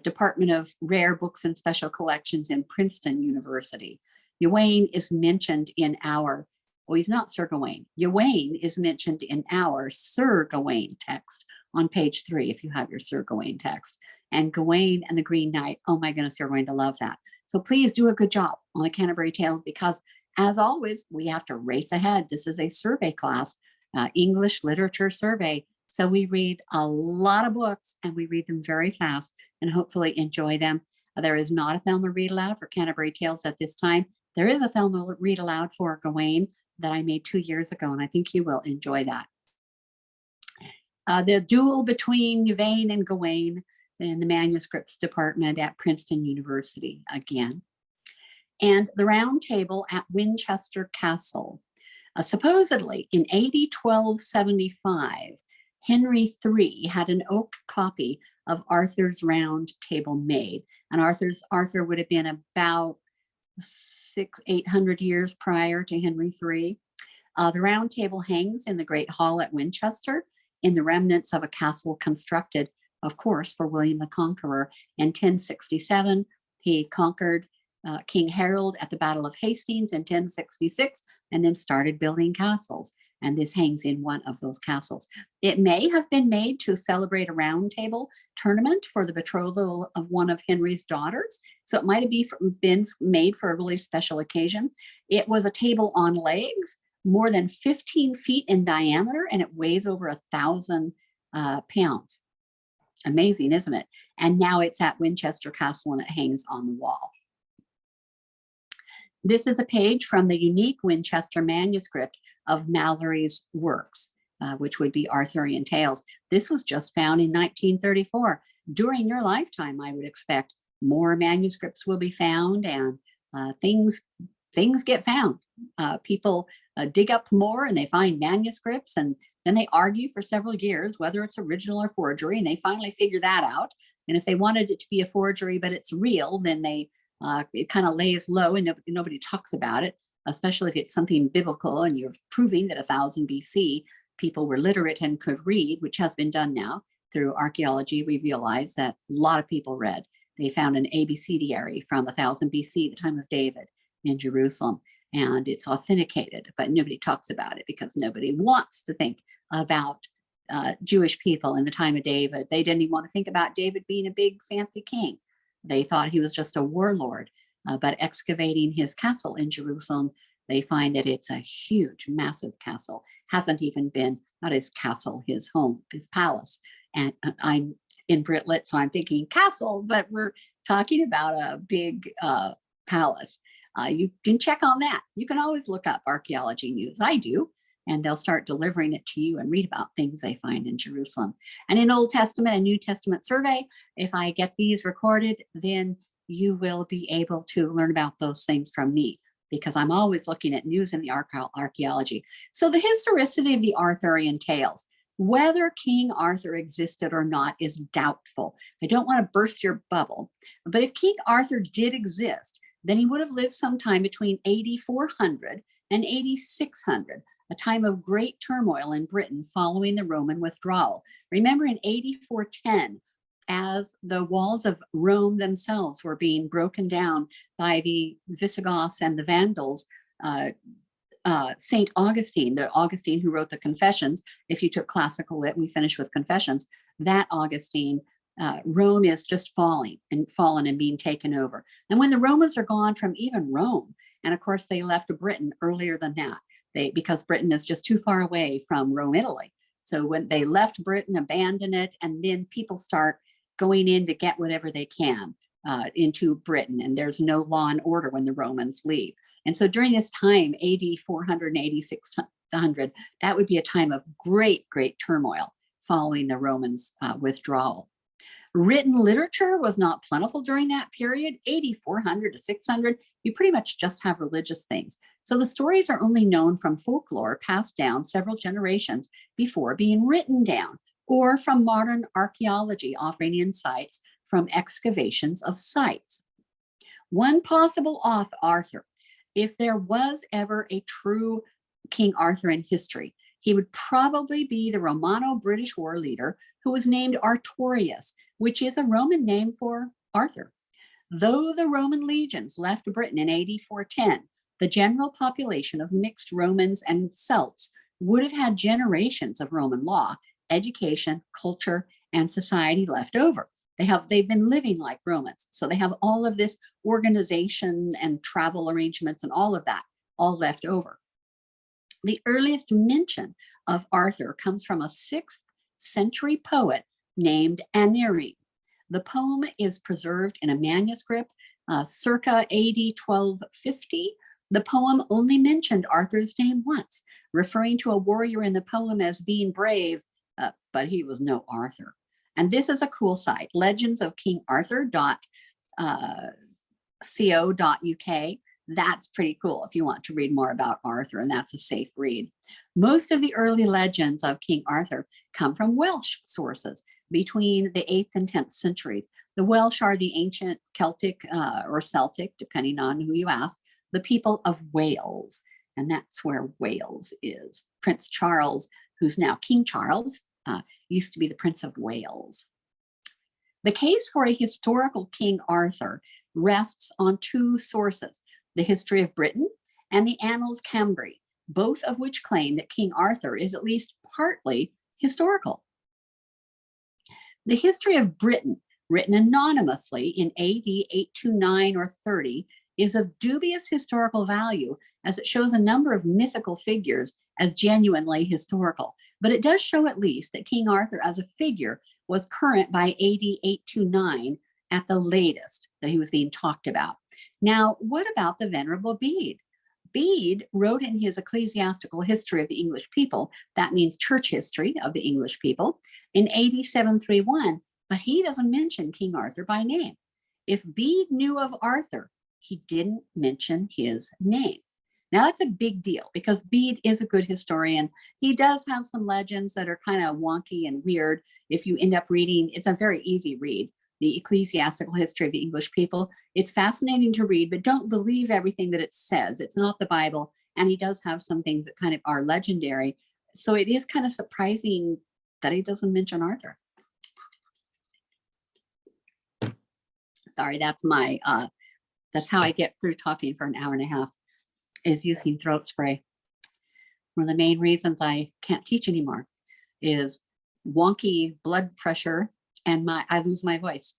Department of Rare Books and Special Collections in Princeton University. Yvain is mentioned in our, well, he's not Sir Gawain. Yvain is mentioned in our Sir Gawain text on page 3, if you have your Sir Gawain text. And Gawain and the Green Knight, oh my goodness, you're going to love that. So please do a good job on the Canterbury Tales, because as always, we have to race ahead. This is a survey class, English literature survey. So we read a lot of books, and we read them very fast and hopefully enjoy them. There is not a Thelma Read Aloud for Canterbury Tales at this time. There is a Thelma Read Aloud for Gawain that I made 2 years ago, and I think you will enjoy that. The duel between Yvain and Gawain in the manuscripts department at Princeton University again. And the Round Table at Winchester Castle. Supposedly in AD 1275, Henry III had an oak copy of Arthur's Round Table made. And Arthur would have been about 800 years prior to Henry III. The Round Table hangs in the Great Hall at Winchester in the remnants of a castle constructed, of course, for William the Conqueror. In 1067, he conquered King Harold at the Battle of Hastings in 1066, and then started building castles. And this hangs in one of those castles. It may have been made to celebrate a round table tournament for the betrothal of one of Henry's daughters. So it might have been made for a really special occasion. It was a table on legs more than 15 feet in diameter, and it weighs over 1,000 pounds. Amazing, isn't it? And now it's at Winchester Castle and it hangs on the wall. This is a page from the unique Winchester manuscript of Malory's works, which would be Arthurian tales. This was just found in 1934. During your lifetime, I would expect more manuscripts will be found, and things get found. People dig up more and they find manuscripts, and then they argue for several years whether it's original or forgery, and they finally figure that out. And if they wanted it to be a forgery but it's real, then it kind of lays low and nobody talks about it, especially if it's something biblical and you're proving that 1000 BC people were literate and could read, which has been done now through archaeology. We realize that a lot of people read. They found an ABCDary from 1000 BC, the time of David, in Jerusalem, and it's authenticated, but nobody talks about it because nobody wants to think about Jewish people in the time of David. They didn't even want to think about David being a big fancy king. They thought he was just a warlord. But excavating his castle in Jerusalem, they find that it's a huge, massive castle. Hasn't even been, not his castle, his home, his palace. And I'm in Brit Lit, so I'm thinking castle, but we're talking about a big palace. You can check on that. You can always look up archaeology news. I do. And they'll start delivering it to you and read about things they find in Jerusalem. And in Old Testament and New Testament survey, if I get these recorded, then you will be able to learn about those things from me, because I'm always looking at news in the archaeology. So the historicity of the Arthurian tales, whether King Arthur existed or not, is doubtful. I don't want to burst your bubble, but if King Arthur did exist, then he would have lived sometime between 8400 and 8600, a time of great turmoil in Britain following the Roman withdrawal. Remember, in 8410, as the walls of Rome themselves were being broken down by the Visigoths and the Vandals, St. Augustine, the Augustine who wrote the Confessions, if you took classical lit, we finish with Confessions, that Augustine, Rome is just fallen and being taken over. And when the Romans are gone from even Rome, and of course they left Britain earlier than that, because Britain is just too far away from Rome, Italy. So when they left Britain, abandoned it, and then people start going in to get whatever they can into Britain, and there's no law and order when the Romans leave. And so during this time, AD 400 and 8600, that would be a time of great, great turmoil following the Romans' withdrawal. Written literature was not plentiful during that period. 8400 to 600, you pretty much just have religious things. So the stories are only known from folklore passed down several generations before being written down, or from modern archaeology offering insights from excavations of sites. One possible author, if there was ever a true King Arthur in history, he would probably be the Romano-British war leader who was named Artorius, which is a Roman name for Arthur. Though the Roman legions left Britain in AD 410, the general population of mixed Romans and Celts would have had generations of Roman law, education, culture, and society left over. They've been living like Romans. So they have all of this organization and travel arrangements and all of that, all left over. The earliest mention of Arthur comes from a 6th century poet named Aneurin. The poem is preserved in a manuscript circa AD 1250. The poem only mentioned Arthur's name once, referring to a warrior in the poem as being brave, but he was no Arthur. And this is a cool site, legendsofkingarthur.co.uk. That's pretty cool if you want to read more about Arthur, and that's a safe read. Most of the early legends of King Arthur come from Welsh sources between the 8th and 10th centuries. The Welsh are the ancient Celtic or Celtic, depending on who you ask, the people of Wales, and that's where Wales is. Prince Charles, who's now King Charles, used to be the Prince of Wales. The case for a historical King Arthur rests on 2 sources, the History of Britain and the Annals Cambrai, both of which claim that King Arthur is at least partly historical. The History of Britain, written anonymously in AD 829 or 30, is of dubious historical value as it shows a number of mythical figures as genuinely historical. But it does show at least that King Arthur as a figure was current by AD 829 at the latest, that he was being talked about. Now, what about the Venerable Bede? Bede wrote in his Ecclesiastical History of the English People, that means church history of the English people, in AD 731, but he doesn't mention King Arthur by name. If Bede knew of Arthur, he didn't mention his name. Now that's a big deal because Bede is a good historian. He does have some legends that are kind of wonky and weird. If you end up reading, it's a very easy read, the Ecclesiastical History of the English People. It's fascinating to read, but don't believe everything that it says. It's not the Bible, and he does have some things that kind of are legendary. So it is kind of surprising that he doesn't mention Arthur. Sorry, that's my, that's how I get through talking for an hour and a half, is using throat spray. One of the main reasons I can't teach anymore is wonky blood pressure and I lose my voice.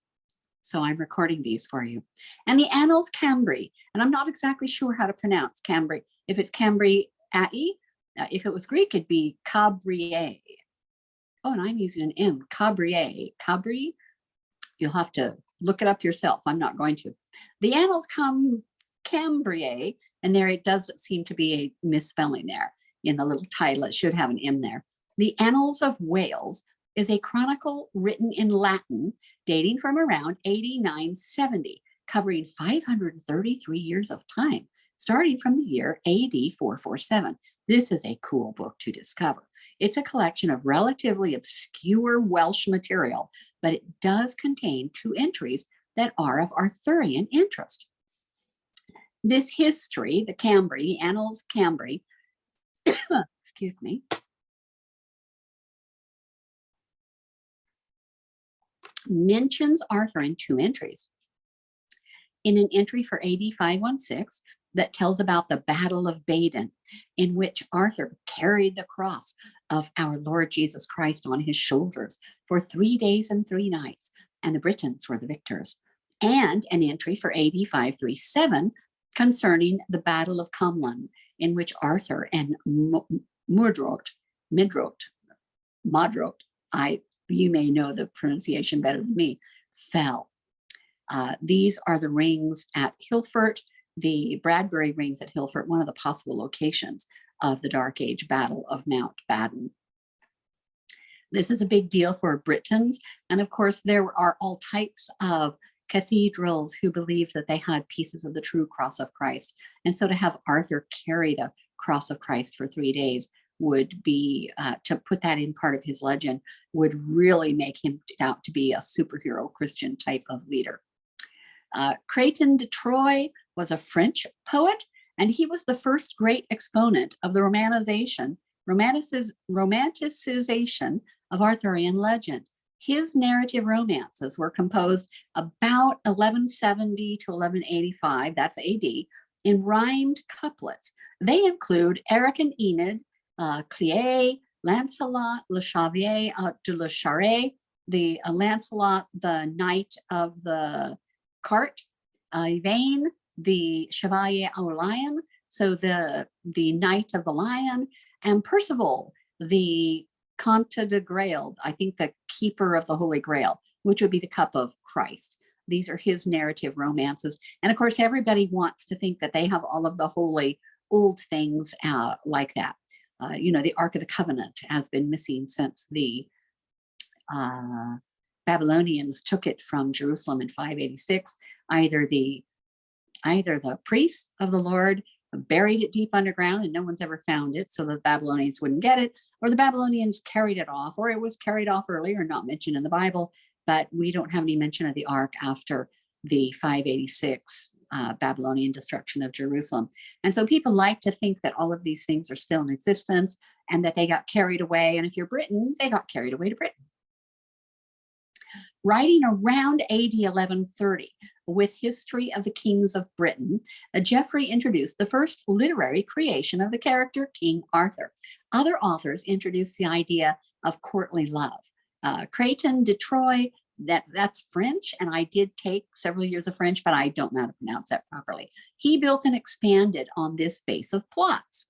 So I'm recording these for you. And the Annals Cambri, and I'm not exactly sure how to pronounce Cambri. If it's Cambri Ai, if it was Greek, it'd be Cabriae. Oh, and I'm using an M, Cabriae, Cabri. You'll have to look it up yourself. I'm not going to. The Annals Cambriae, and there it does seem to be a misspelling there in the little title. It should have an M there. The Annals of Wales is a chronicle written in Latin dating from around 8970, covering 533 years of time, starting from the year AD 447. This is a cool book to discover. It's a collection of relatively obscure Welsh material, but it does contain 2 entries that are of Arthurian interest. This history, the Cambri, Annals Cambri, excuse me, mentions Arthur in 2 entries. In an entry for AD 516 that tells about the Battle of Badon, in which Arthur carried the cross of our Lord Jesus Christ on his shoulders for 3 days and 3 nights, and the Britons were the victors. And an entry for AD 537 concerning the Battle of Cumlin, in which Arthur and Modrocht, you may know the pronunciation better than me, fell. These are the rings at Hilfert, the Bradbury rings at Hilfert, one of the possible locations of the Dark Age Battle of Mount Badon. This is a big deal for Britons. And of course, there are all types of cathedrals who believed that they had pieces of the true cross of Christ. And so to have Arthur carry the cross of Christ for 3 days would be, to put that in part of his legend, would really make him out to be a superhero Christian type of leader. Crétin de Troyes was a French poet, and he was the first great exponent of the romanticization of Arthurian legend. His narrative romances were composed about 1170 to 1185, that's AD, in rhymed couplets. They include Eric and Enid, Clie, Lancelot, Le Chevalier de la Charre, the Lancelot, the Knight of the Cart, Yvain, the Chevalier au Lion, so the Knight of the Lion, and Percival, the Comte de Grail, I think the Keeper of the Holy Grail, which would be the Cup of Christ. These are his narrative romances. And of course, everybody wants to think that they have all of the holy old things like that. The Ark of the Covenant has been missing since the Babylonians took it from Jerusalem in 586. Either the priests of the Lord buried it deep underground and no one's ever found it, so the Babylonians wouldn't get it, or the Babylonians carried it off, or it was carried off earlier, not mentioned in the Bible, but we don't have any mention of the Ark after the 586 Babylonian destruction of Jerusalem. And so people like to think that all of these things are still in existence and that they got carried away. And if you're Britain, they got carried away to Britain. Writing around AD 1130 with History of the Kings of Britain, Geoffrey introduced the first literary creation of the character King Arthur. Other authors introduced the idea of courtly love. Crétin de Troyes That's French, and I did take several years of French, but I don't know how to pronounce that properly. He built and expanded on this base of plots.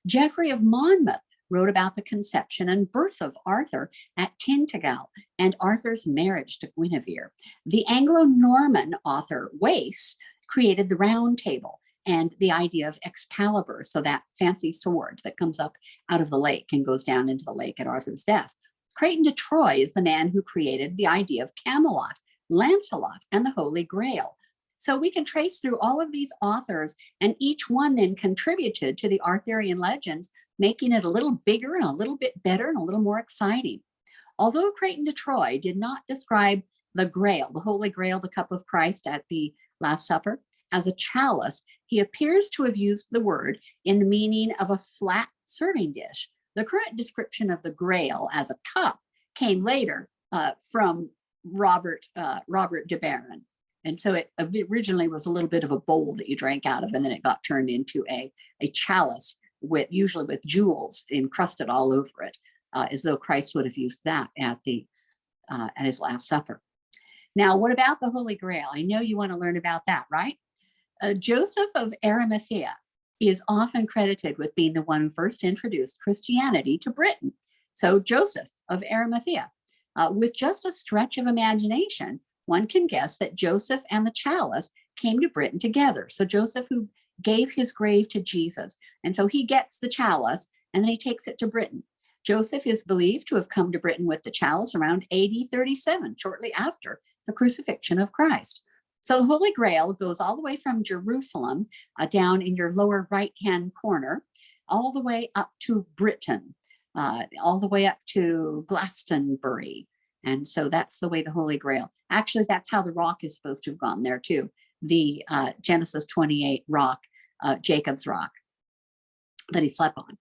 Geoffrey of Monmouth wrote about the conception and birth of Arthur at Tintagel and Arthur's marriage to Guinevere. The Anglo-Norman author Wace created the Round Table and the idea of Excalibur, so that fancy sword that comes up out of the lake and goes down into the lake at Arthur's death. Creighton de Troyes is the man who created the idea of Camelot, Lancelot, and the Holy Grail. So we can trace through all of these authors, and each one then contributed to the Arthurian legends, making it a little bigger and a little bit better and a little more exciting. Although Creighton de Troyes did not describe the Grail, the Holy Grail, the cup of Christ at the Last Supper, as a chalice, he appears to have used the word in the meaning of a flat serving dish. The current description of the Grail as a cup came later from Robert de Baron. And so it originally was a little bit of a bowl that you drank out of, and then it got turned into a chalice usually with jewels encrusted all over it, as though Christ would have used that at his Last Supper. Now, what about the Holy Grail? I know you want to learn about that, right? Joseph of Arimathea is often credited with being the one who first introduced Christianity to Britain. So Joseph of Arimathea, with just a stretch of imagination, one can guess that Joseph and the chalice came to Britain together. So Joseph, who gave his grave to Jesus, and so he gets the chalice and then he takes it to Britain. Joseph is believed to have come to Britain with the chalice around AD 37, shortly after the crucifixion of Christ. So the Holy Grail goes all the way from Jerusalem, down in your lower right-hand corner, all the way up to Britain, all the way up to Glastonbury. And so that's the way the Holy Grail. Actually, that's how the rock is supposed to have gone there too. The Genesis 28 rock, Jacob's rock that he slept on.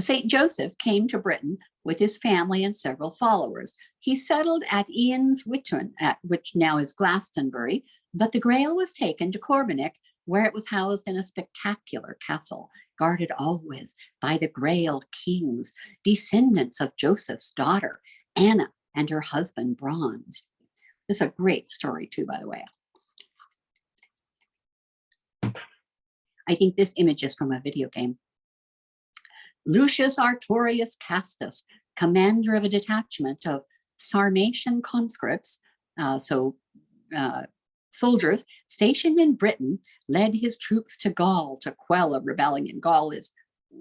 St. Joseph came to Britain with his family and several followers. He settled at Ian's Whitton, which now is Glastonbury, but the Grail was taken to Corbenick, where it was housed in a spectacular castle, guarded always by the Grail kings, descendants of Joseph's daughter, Anna, and her husband, Bronze. This is a great story too, by the way. I think this image is from a video game. Lucius Artorius Castus, commander of a detachment of Sarmatian conscripts, soldiers stationed in Britain, led his troops to Gaul to quell a rebellion.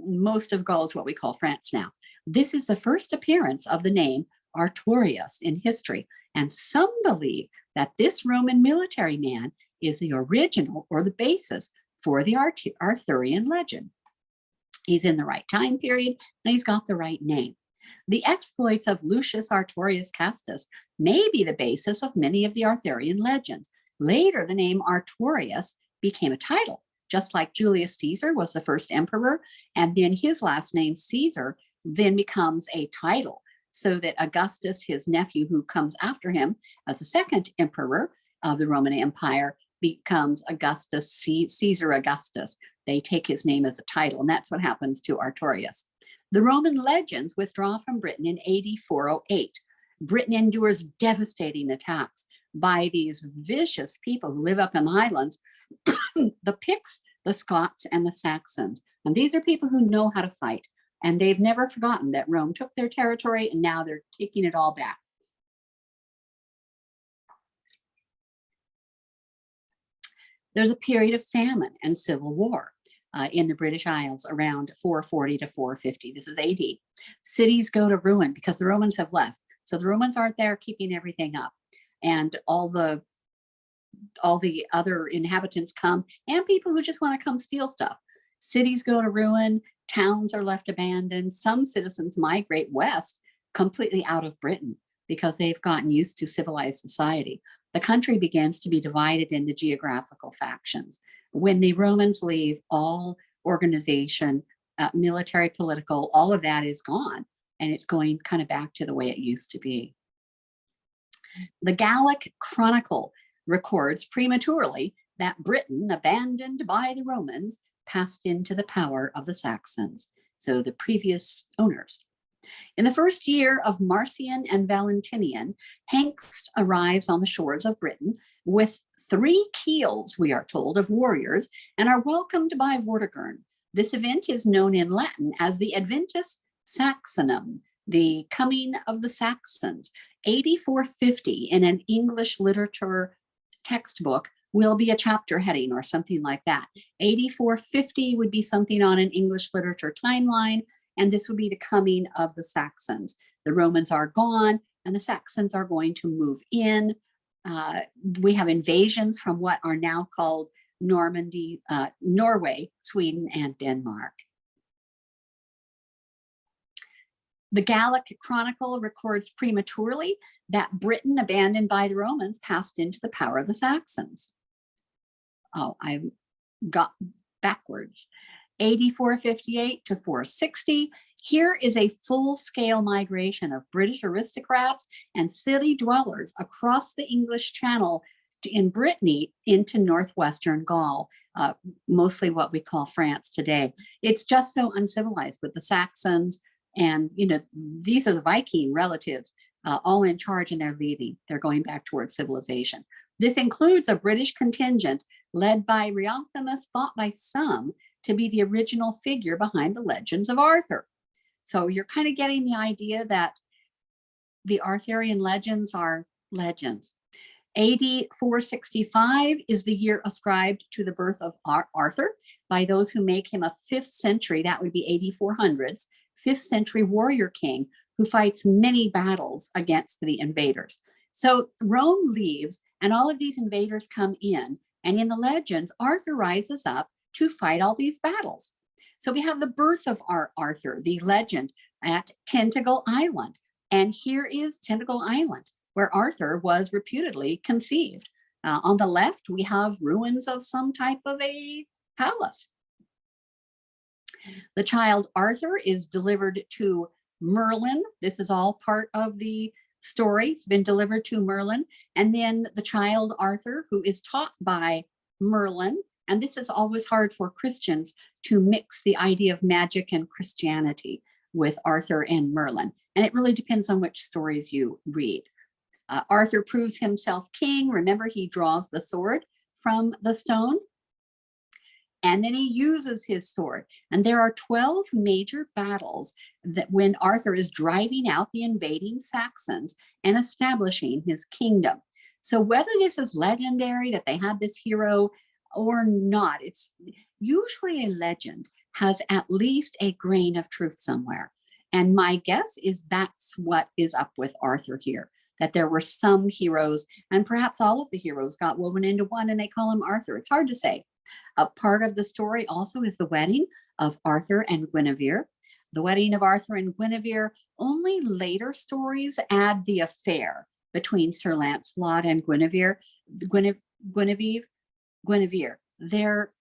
Most of Gaul is what we call France now. This is the first appearance of the name Artorius in history, and some believe that this Roman military man is the original or the basis for the Arthurian legend. He's in the right time period, and he's got the right name. The exploits of Lucius Artorius Castus may be the basis of many of the Arthurian legends. Later, the name Artorius became a title, just like Julius Caesar was the first emperor, and then his last name, Caesar, then becomes a title, so that Augustus, his nephew who comes after him as the second emperor of the Roman Empire, becomes Caesar Augustus. They take his name as a title, and that's what happens to Artorius. The Roman legends withdraw from Britain in AD 408. Britain endures devastating attacks by these vicious people who live up in the highlands, the Picts, the Scots, and the Saxons. And these are people who know how to fight, and they've never forgotten that Rome took their territory, and now they're taking it all back. There's a period of famine and civil war in the British Isles around 440 to 450. This is AD. Cities go to ruin because the Romans have left. So the Romans aren't there keeping everything up. And all the other inhabitants come, and people who just want to come steal stuff. Cities go to ruin, towns are left abandoned. Some citizens migrate west completely out of Britain because they've gotten used to civilized society. The country begins to be divided into geographical factions. When the Romans leave, all organization, military, political, all of that is gone, and it's going kind of back to the way it used to be. The Gallic Chronicle records prematurely that Britain, abandoned by the Romans, passed into the power of the Saxons, so the previous owners. In the first year of Marcian and Valentinian, Hengst arrives on the shores of Britain with 3 keels, we are told, of warriors, and are welcomed by Vortigern. This event is known in Latin as the Adventus Saxonum, the coming of the Saxons. 8450 in an English literature textbook will be a chapter heading or something like that. 8450 would be something on an English literature timeline, and this would be the coming of the Saxons. The Romans are gone, and the Saxons are going to move in. We have invasions from what are now called Normandy, Norway, Sweden, and Denmark. The Gallic Chronicle records prematurely that Britain, abandoned by the Romans, passed into the power of the Saxons. Oh, I got backwards. 8458 to 460. Here is a full-scale migration of British aristocrats and city dwellers across the English Channel in Brittany into northwestern Gaul, mostly what we call France today. It's just so uncivilized with the Saxons, and these are the Viking relatives all in charge, and they're leaving. They're going back towards civilization. This includes a British contingent led by Riothamus, thought by some to be the original figure behind the legends of Arthur. So you're kind of getting the idea that the Arthurian legends are legends. AD 465 is the year ascribed to the birth of Arthur by those who make him a 5th century, that would be 8400s, 5th century warrior king who fights many battles against the invaders. So Rome leaves and all of these invaders come in, and in the legends, Arthur rises up to fight all these battles. So we have the birth of Arthur, the legend, at Tentacle Island. And here is Tentacle Island, where Arthur was reputedly conceived. On the left, we have ruins of some type of a palace. The child Arthur is delivered to Merlin. This is all part of the story. It's been delivered to Merlin. And then the child Arthur, who is taught by Merlin. And this is always hard for Christians to mix the idea of magic and Christianity with Arthur and Merlin. And it really depends on which stories you read. Arthur proves himself king. Remember, he draws the sword from the stone. And then he uses his sword. And there are 12 major battles that when Arthur is driving out the invading Saxons and establishing his kingdom. So whether this is legendary that they had this hero or not, it's usually a legend has at least a grain of truth somewhere. And my guess is that's what is up with Arthur here, that there were some heroes, and perhaps all of the heroes got woven into one and they call him Arthur. It's hard to say. A part of the story also is the wedding of Arthur and Guinevere. The wedding of Arthur and Guinevere, only later stories add the affair between Sir Lancelot and Guinevere.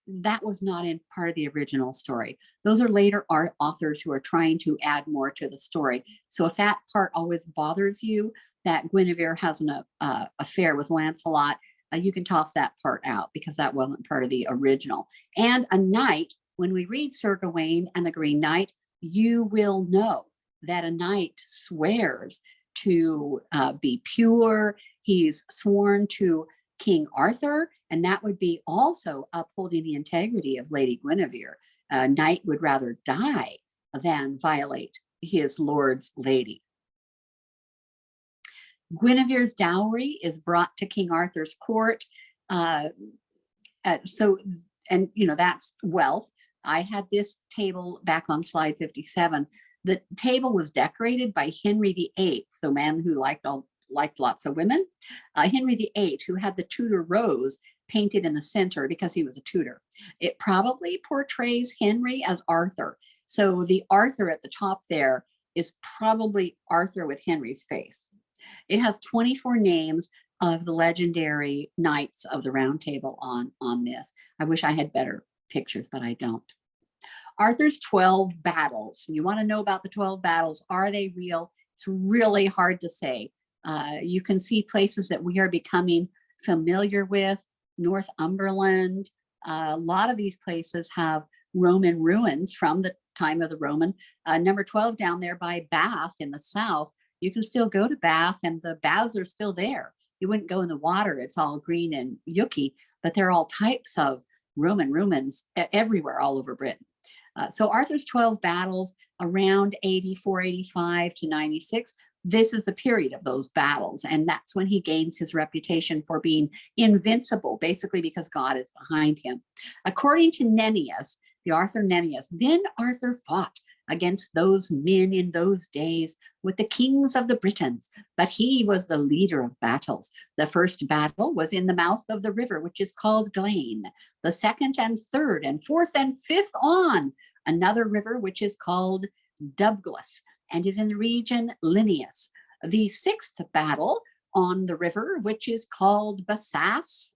That was not in part of the original story. Those are later authors who are trying to add more to the story. So if that part always bothers you, that Guinevere has an affair with Lancelot, you can toss that part out because that wasn't part of the original. And a knight, when we read Sir Gawain and the Green Knight, you will know that a knight swears to be pure. He's sworn to King Arthur, and that would be also upholding the integrity of Lady Guinevere. A knight would rather die than violate his lord's lady. Guinevere's dowry is brought to King Arthur's court. That's wealth. I had this table back on slide 57. The table was decorated by Henry VIII, the man who liked lots of women. Henry VIII, who had the Tudor rose painted in the center because he was a Tudor. It probably portrays Henry as Arthur. So the Arthur at the top there is probably Arthur with Henry's face. It has 24 names of the legendary knights of the Round Table on this. I wish I had better pictures, but I don't. Arthur's 12 battles. You want to know about the 12 battles. Are they real? It's really hard to say. You can see places that we are becoming familiar with. Northumberland. A lot of these places have Roman ruins from the time of the Roman. Number 12 down there by Bath in the south, you can still go to Bath and the baths are still there. You wouldn't go in the water, it's all green and yucky, but there are all types of Roman ruins everywhere all over Britain. So Arthur's 12 battles around 84, 85 to 96. This is the period of those battles. And that's when he gains his reputation for being invincible, basically because God is behind him. According to Nennius, the Arthur Nennius, then Arthur fought against those men in those days with the kings of the Britons, but he was the leader of battles. The first battle was in the mouth of the river, which is called Glane. The second and third and fourth and fifth on another river, which is called Douglas, and is in the region Linneus. The sixth battle on the river, which is called Bassas.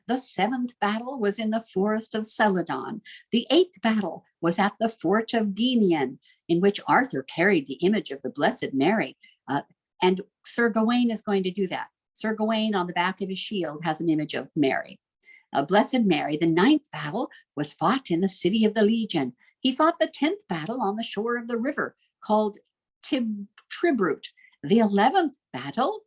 The seventh battle was in the forest of Celadon. The eighth battle was at the fort of Guinian, in which Arthur carried the image of the Blessed Mary. And Sir Gawain is going to do that. Sir Gawain on the back of his shield has an image of Mary. Blessed Mary. The ninth battle was fought in the city of the Legion. He fought the 10th battle on the shore of the river called Tribrute. The 11th battle,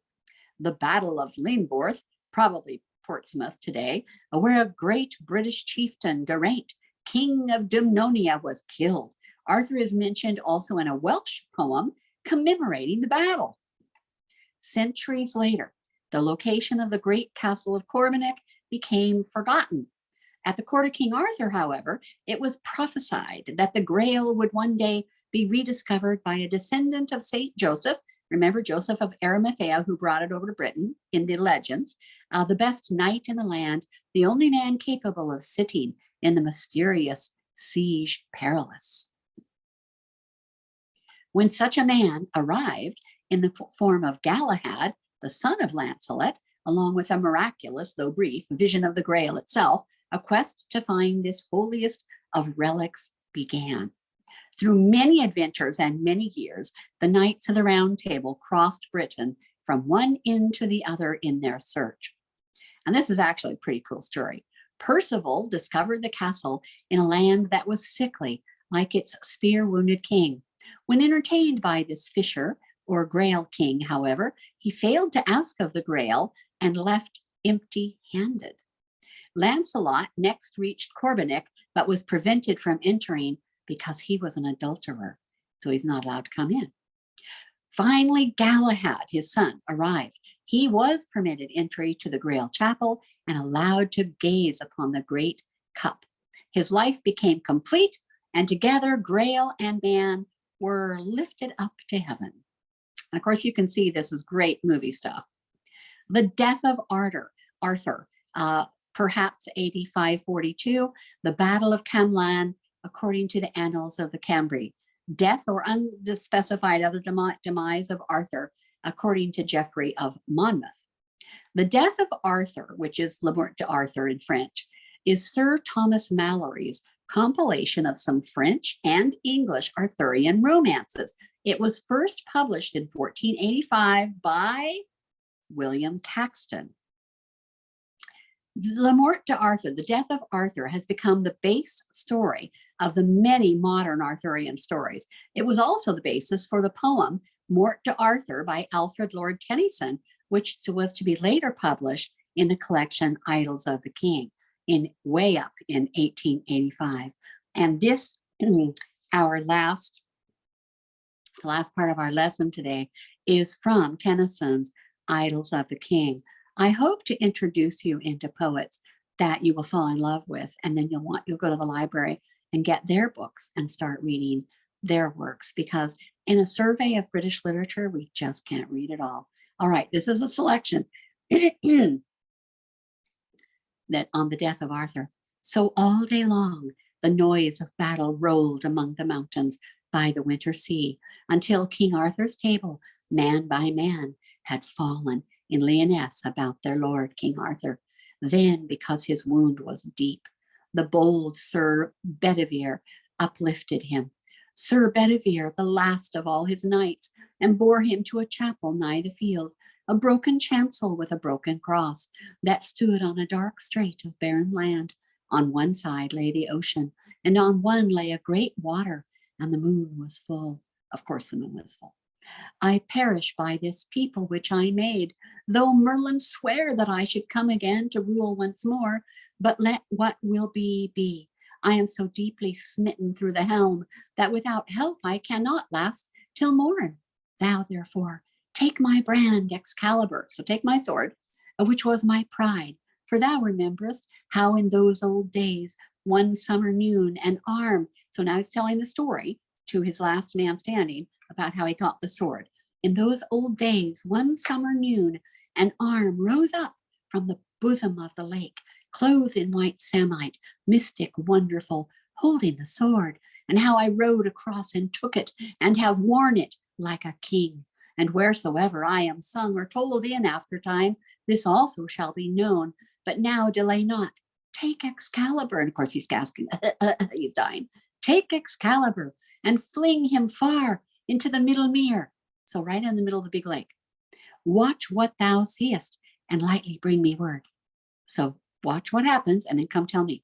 the Battle of Lynborth, probably Portsmouth today, where a great British chieftain, Geraint, king of Dumnonia, was killed. Arthur is mentioned also in a Welsh poem commemorating the battle. Centuries later, the location of the great castle of Corbenic became forgotten. At the court of King Arthur, however, it was prophesied that the Grail would one day be rediscovered by a descendant of Saint Joseph. Remember Joseph of Arimathea, who brought it over to Britain in the legends, the best knight in the land, the only man capable of sitting in the mysterious Siege Perilous. When such a man arrived in the form of Galahad, the son of Lancelot, along with a miraculous, though brief, vision of the Grail itself, a quest to find this holiest of relics began. Through many adventures and many years, the Knights of the Round Table crossed Britain from one end to the other in their search. And this is actually a pretty cool story. Percival discovered the castle in a land that was sickly, like its spear-wounded king. When entertained by this fisher or Grail king, however, he failed to ask of the Grail and left empty-handed. Lancelot next reached Corbenic, but was prevented from entering because he was an adulterer, so he's not allowed to come in. Finally, Galahad, his son, arrived. He was permitted entry to the Grail Chapel and allowed to gaze upon the great cup. His life became complete, and together Grail and man were lifted up to heaven. And of course, you can see this is great movie stuff. The death of Arthur, perhaps AD 542, the Battle of Camlan, according to the Annals of the Cambry. Death or unspecified other demise of Arthur, according to Geoffrey of Monmouth. The death of Arthur, which is Le Mort d'Arthur in French, is Sir Thomas Malory's compilation of some French and English Arthurian romances. It was first published in 1485 by William Caxton. Le Mort d'Arthur, the death of Arthur, has become the base story of the many modern Arthurian stories. It was also the basis for the poem Mort d'Arthur by Alfred Lord Tennyson, which was to be later published in the collection Idylls of the King, way up in 1885. And this, the last part of our lesson today, is from Tennyson's Idylls of the King. I hope to introduce you into poets that you will fall in love with, and then you'll go to the library and get their books and start reading their works, because in a survey of British literature, we just can't read it all. All right, this is a selection that on the death of Arthur. So all day long, the noise of battle rolled among the mountains by the winter sea, until King Arthur's table, man by man, had fallen in Lyonesse about their lord King Arthur. Then, because his wound was deep, the bold Sir Bedivere uplifted him. Sir Bedivere, the last of all his knights, and bore him to a chapel nigh the field, a broken chancel with a broken cross, that stood on a dark strait of barren land. On one side lay the ocean, and on one lay a great water, and the moon was full. Of course, the moon was full. I perish by this people which I made, though Merlin swear that I should come again to rule once more. But let what will be, be. I am so deeply smitten through the helm that without help I cannot last till morn. Thou, therefore, take my brand Excalibur, so take my sword, which was my pride. For thou rememberest how in those old days, one summer noon, an arm, so now he's telling the story to his last man standing about how he got the sword. In those old days, one summer noon, an arm rose up from the bosom of the lake, clothed in white samite, mystic, wonderful, holding the sword, and how I rode across and took it, and have worn it like a king. And wheresoever I am sung or told in after time, this also shall be known. But now delay not. Take Excalibur. And of course he's gasping. He's dying. Take Excalibur and fling him far into the middle mere. So right in the middle of the big lake. Watch what thou seest and lightly bring me word. So watch what happens and then come tell me.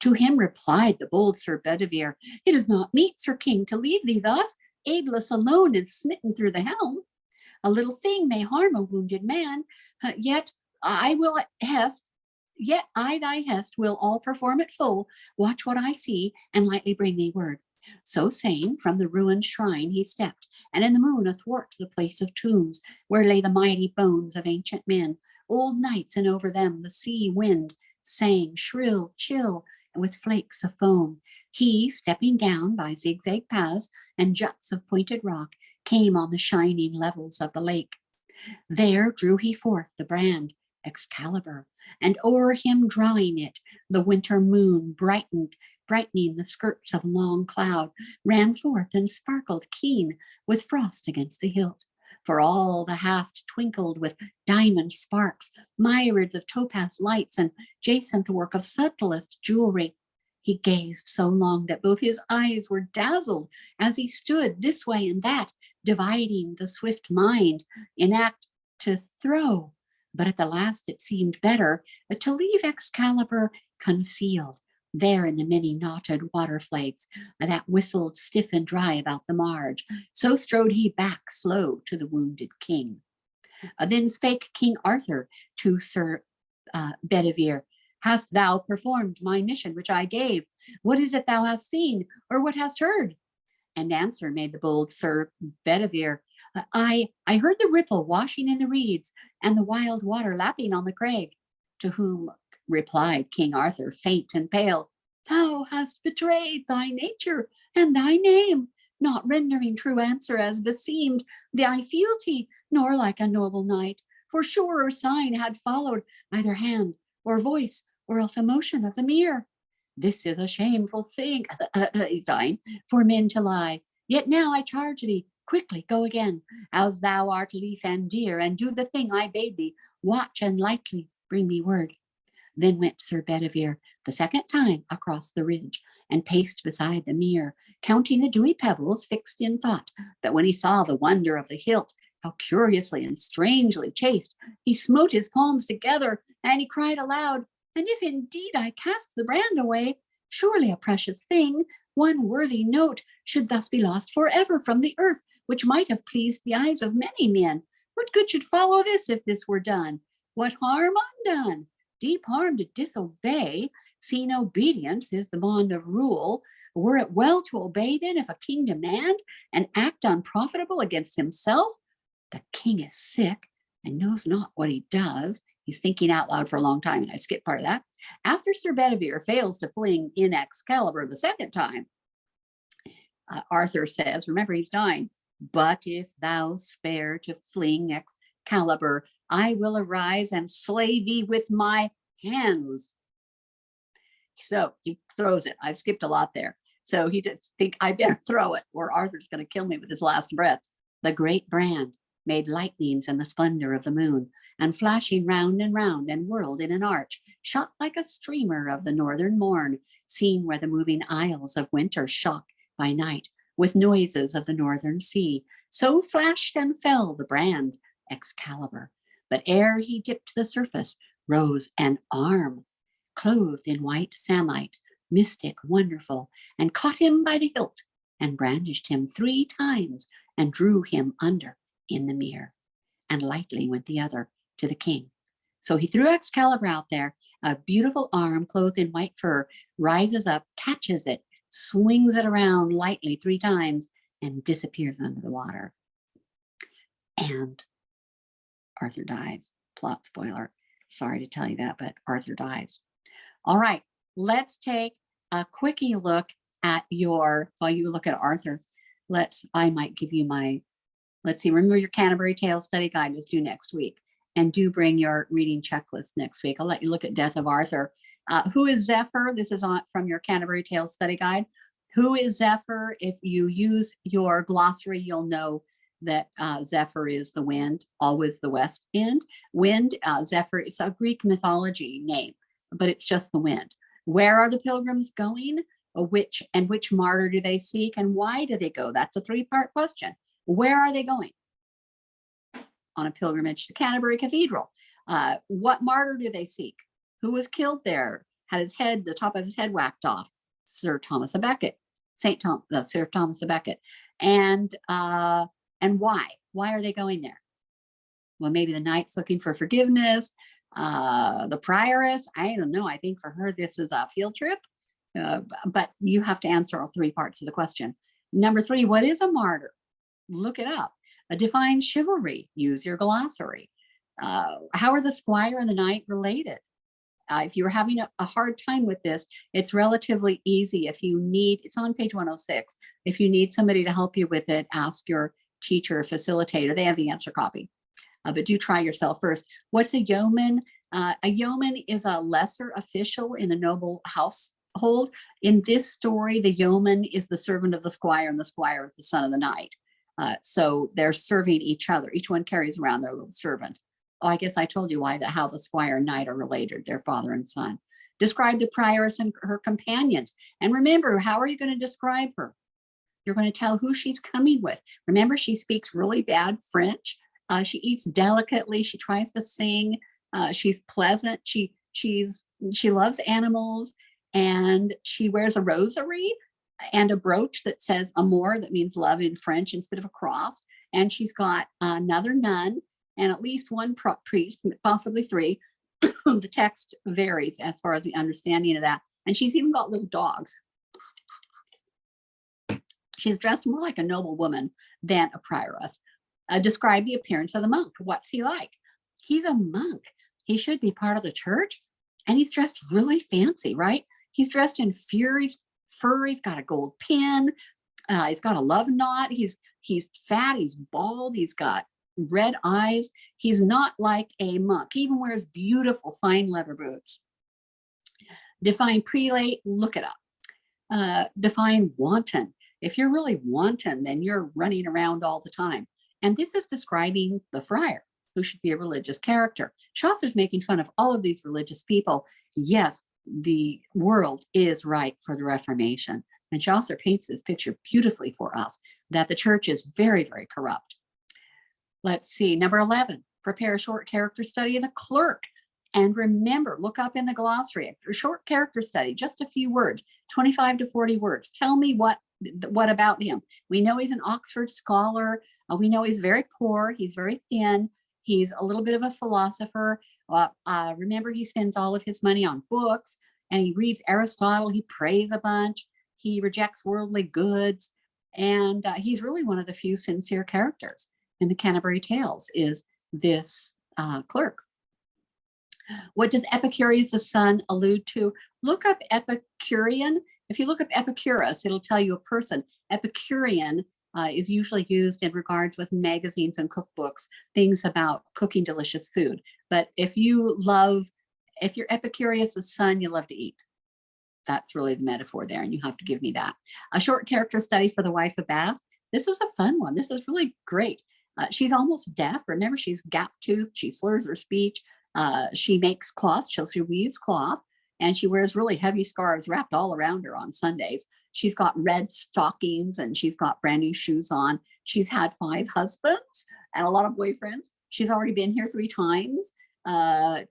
To him replied the bold Sir Bedivere, it is not meet, Sir King, to leave thee thus, aidless alone and smitten through the helm. A little thing may harm a wounded man, yet I thy hest will all perform it full. Watch what I see and lightly bring me word. So saying, from the ruined shrine he stepped, and in the moon athwart the place of tombs, where lay the mighty bones of ancient men, old knights, and over them the sea wind sang shrill, chill, and with flakes of foam. He, stepping down by zigzag paths and juts of pointed rock, came on the shining levels of the lake. There drew he forth the brand Excalibur, and o'er him drawing it, the winter moon brightening the skirts of a long cloud, ran forth and sparkled keen with frost against the hilt. For all the haft twinkled with diamond sparks, myriads of topaz lights, and jacinth work of subtlest jewelry. He gazed so long that both his eyes were dazzled as he stood this way and that, dividing the swift mind in act to throw. But at the last it seemed better to leave Excalibur concealed there in the many knotted water flakes that whistled stiff and dry about the marge. So strode he back slow to the wounded king. Then spake King Arthur to Sir Bedivere, hast thou performed my mission which I gave? What is it thou hast seen, or what hast heard? And answer made the bold Sir Bedivere, I heard the ripple washing in the reeds, and the wild water lapping on the crag. To whom replied King Arthur, faint and pale, thou hast betrayed thy nature and thy name, not rendering true answer as beseemed thy fealty, nor like a noble knight. For surer sign had followed, either hand or voice, or else a motion of the mirror. This is a shameful thing, he's dying, for men to lie. Yet now I charge thee, quickly go again, as thou art lief and dear, and do the thing I bade thee. Watch and lightly bring me word. Then went Sir Bedivere the second time across the ridge, and paced beside the mere, counting the dewy pebbles, fixed in thought. But when he saw the wonder of the hilt, how curiously and strangely chased, he smote his palms together, and he cried aloud, and if indeed I cast the brand away, surely a precious thing, one worthy note, should thus be lost forever from the earth, which might have pleased the eyes of many men. What good should follow this if this were done? What harm undone? Deep harm to disobey, seeing obedience is the bond of rule. Were it well to obey then if a king demand and act unprofitable against himself? The king is sick and knows not what he does. He's thinking out loud for a long time, and I skipped part of that. After Sir Bedivere fails to fling in Excalibur the second time, Arthur says, remember he's dying, but if thou spare to fling Excalibur, I will arise and slay thee with my hands. So he throws it. I've skipped a lot there. So he just think I better throw it, or Arthur's going to kill me with his last breath. The great brand made lightnings in the splendor of the moon, and flashing round and whirled in an arch, shot like a streamer of the northern morn, seen where the moving isles of winter shock by night with noises of the northern sea. So flashed and fell the brand Excalibur. But ere he dipped the surface, rose an arm, clothed in white samite, mystic, wonderful, and caught him by the hilt, and brandished him 3 times, and drew him under in the mere. And lightly went the other to the king. So he threw Excalibur out there. A beautiful arm clothed in white fur rises up, catches it, swings it around lightly 3 times, and disappears under the water. And Arthur dies. Plot spoiler. Sorry to tell you that, but Arthur dies. All right, let's take a quickie look at while you look at Arthur, I might give you let's see, remember your Canterbury Tales study guide is due next week. And do bring your reading checklist next week. I'll let you look at Death of Arthur. Who is Zephyr? This is from your Canterbury Tales study guide. Who is Zephyr? If you use your glossary, you'll know that Zephyr is the wind, always the west wind. Zephyr, it's a Greek mythology name, but it's just the wind. Where are the pilgrims going? Which martyr do they seek, and why do they go? That's a 3-part question. Where are they going? On a pilgrimage to Canterbury Cathedral. What martyr do they seek? Who was killed there? Had the top of his head whacked off? Sir Thomas a Becket, Sir Thomas a Becket. And why? Why are they going there? Well, maybe the knight's looking for forgiveness. The prioress, I don't know. I think for her, this is a field trip. But you have to answer all 3 parts of the question. Number 3, what is a martyr? Look it up. Define chivalry. Use your glossary. How are the squire and the knight related? If you're having a hard time with this, it's relatively easy. It's on page 106. If you need somebody to help you with it, ask your teacher or facilitator. They have the answer copy. But do try yourself first. What's a yeoman? A yeoman is a lesser official in a noble household. In this story, the yeoman is the servant of the squire, and the squire is the son of the knight. So they're serving each other. Each one carries around their little servant. Oh, I guess I told you how the squire and knight are related. They're father and son. Describe the prioress and her companions. And remember, how are you going to describe her? You're going to tell who she's coming with. Remember, she speaks really bad French. She eats delicately. She tries to sing. She's pleasant. She loves animals, and she wears a rosary and a brooch that says amour, that means love in French instead of a cross. And she's got another nun and at least 1 priest, possibly 3. The text varies as far as the understanding of that. And she's even got little dogs. She's dressed more like a noble woman than a prioress. Describe the appearance of the monk. What's he like? He's a monk. He should be part of the church. And he's dressed really fancy, right? He's dressed in fur. He's got a gold pin. He's got a love knot. He's fat. He's bald. He's got red eyes. He's not like a monk. He even wears beautiful fine leather boots. Define prelate. Look it up. Define wanton. If you're really wanton, then you're running around all the time. And this is describing the friar, who should be a religious character. Chaucer's making fun of all of these religious people. Yes, the world is ripe for the Reformation. And Chaucer paints this picture beautifully for us, that the church is very, very corrupt. Let's see, number 11, prepare a short character study of the clerk. And remember, look up in the glossary, a short character study, just a few words, 25 to 40 words. Tell me what about him. We know he's an Oxford scholar. We know he's very poor. He's very thin. He's a little bit of a philosopher. Remember, he spends all of his money on books, and he reads Aristotle. He prays a bunch. He rejects worldly goods. And he's really one of the few sincere characters in the Canterbury Tales, is this clerk. What does Epicurus' son allude to? Look up Epicurean. If you look up Epicurus, it'll tell you a person. Epicurean is usually used in regards with magazines and cookbooks, things about cooking delicious food. But if you're Epicurus' son, you love to eat. That's really the metaphor there, and you have to give me that. A short character study for the wife of Bath. This is a fun one. This is really great. She's almost deaf. Remember, she's gap-toothed. She slurs her speech. She makes cloth. She weaves cloth, and she wears really heavy scarves wrapped all around her on Sundays. She's got red stockings, and she's got brand new shoes on. She's had 5 husbands and a lot of boyfriends. She's already been here 3 times. I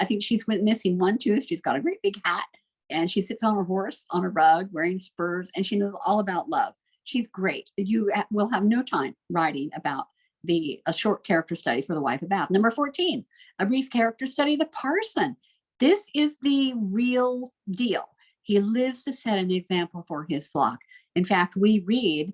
think she's missing 1 tooth. She's got a great big hat, and she sits on her horse on a rug wearing spurs, and she knows all about love. She's great. You will have no time writing about a short character study for the wife of Bath. Number 14, a brief character study, the parson. This is the real deal. He lives to set an example for his flock. In fact, we read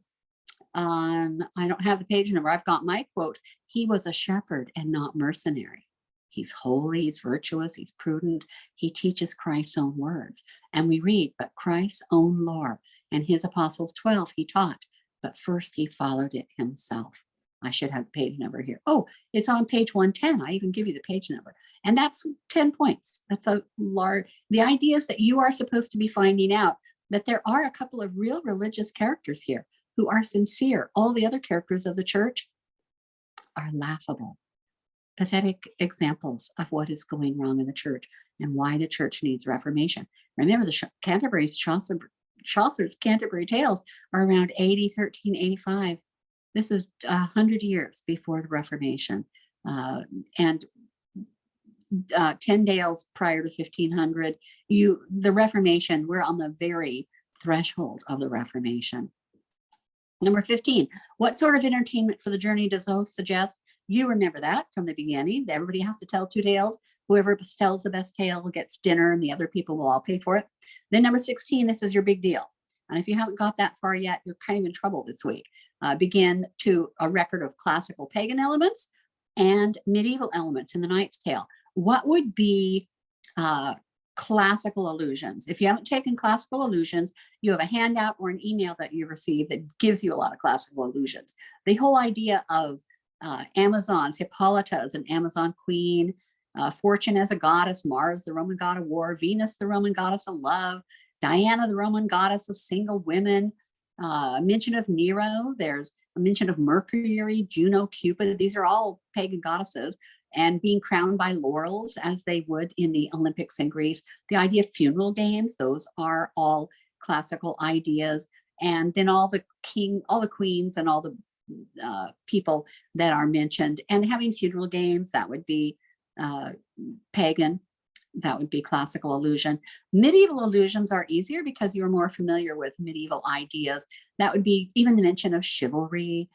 on, I don't have the page number, I've got my quote, he was a shepherd and not mercenary. He's holy, he's virtuous, he's prudent. He teaches Christ's own words. And we read, but Christ's own law and his apostles 12 he taught, but first he followed it himself. I should have the page number here. Oh, it's on page 110. I even give you the page number. And that's 10 points. That's a large, the idea is that you are supposed to be finding out that there are a couple of real religious characters here who are sincere. All the other characters of the church are laughable, pathetic examples of what is going wrong in the church and why the church needs reformation. Remember, the Chaucer's Canterbury Tales are around 1385. This is 100 years before the Reformation, and 10 Dales prior to 1500. The Reformation, we're on the very threshold of the Reformation. Number 15, what sort of entertainment for the journey does the host suggest? You remember that from the beginning. Everybody has to tell 2 tales. Whoever tells the best tale gets dinner, and the other people will all pay for it. Then number 16, this is your big deal. And if you haven't got that far yet, you're kind of in trouble this week. Begin to a record of classical pagan elements and medieval elements in the Knight's Tale. What would be classical allusions? If you haven't taken classical allusions, you have a handout or an email that you received that gives you a lot of classical allusions. The whole idea of Amazons, Hippolyta as an Amazon queen, Fortune as a goddess, Mars, the Roman god of war, Venus, the Roman goddess of love, Diana, the Roman goddess of single women, mention of Nero, there's a mention of Mercury, Juno, Cupid. These are all pagan goddesses, and being crowned by laurels as they would in the Olympics in Greece. The idea of funeral games, those are all classical ideas. And then all the queens and all the people that are mentioned, and having funeral games, that would be pagan. That would be classical allusion. Medieval allusions are easier because you're more familiar with medieval ideas. That would be even the mention of chivalry,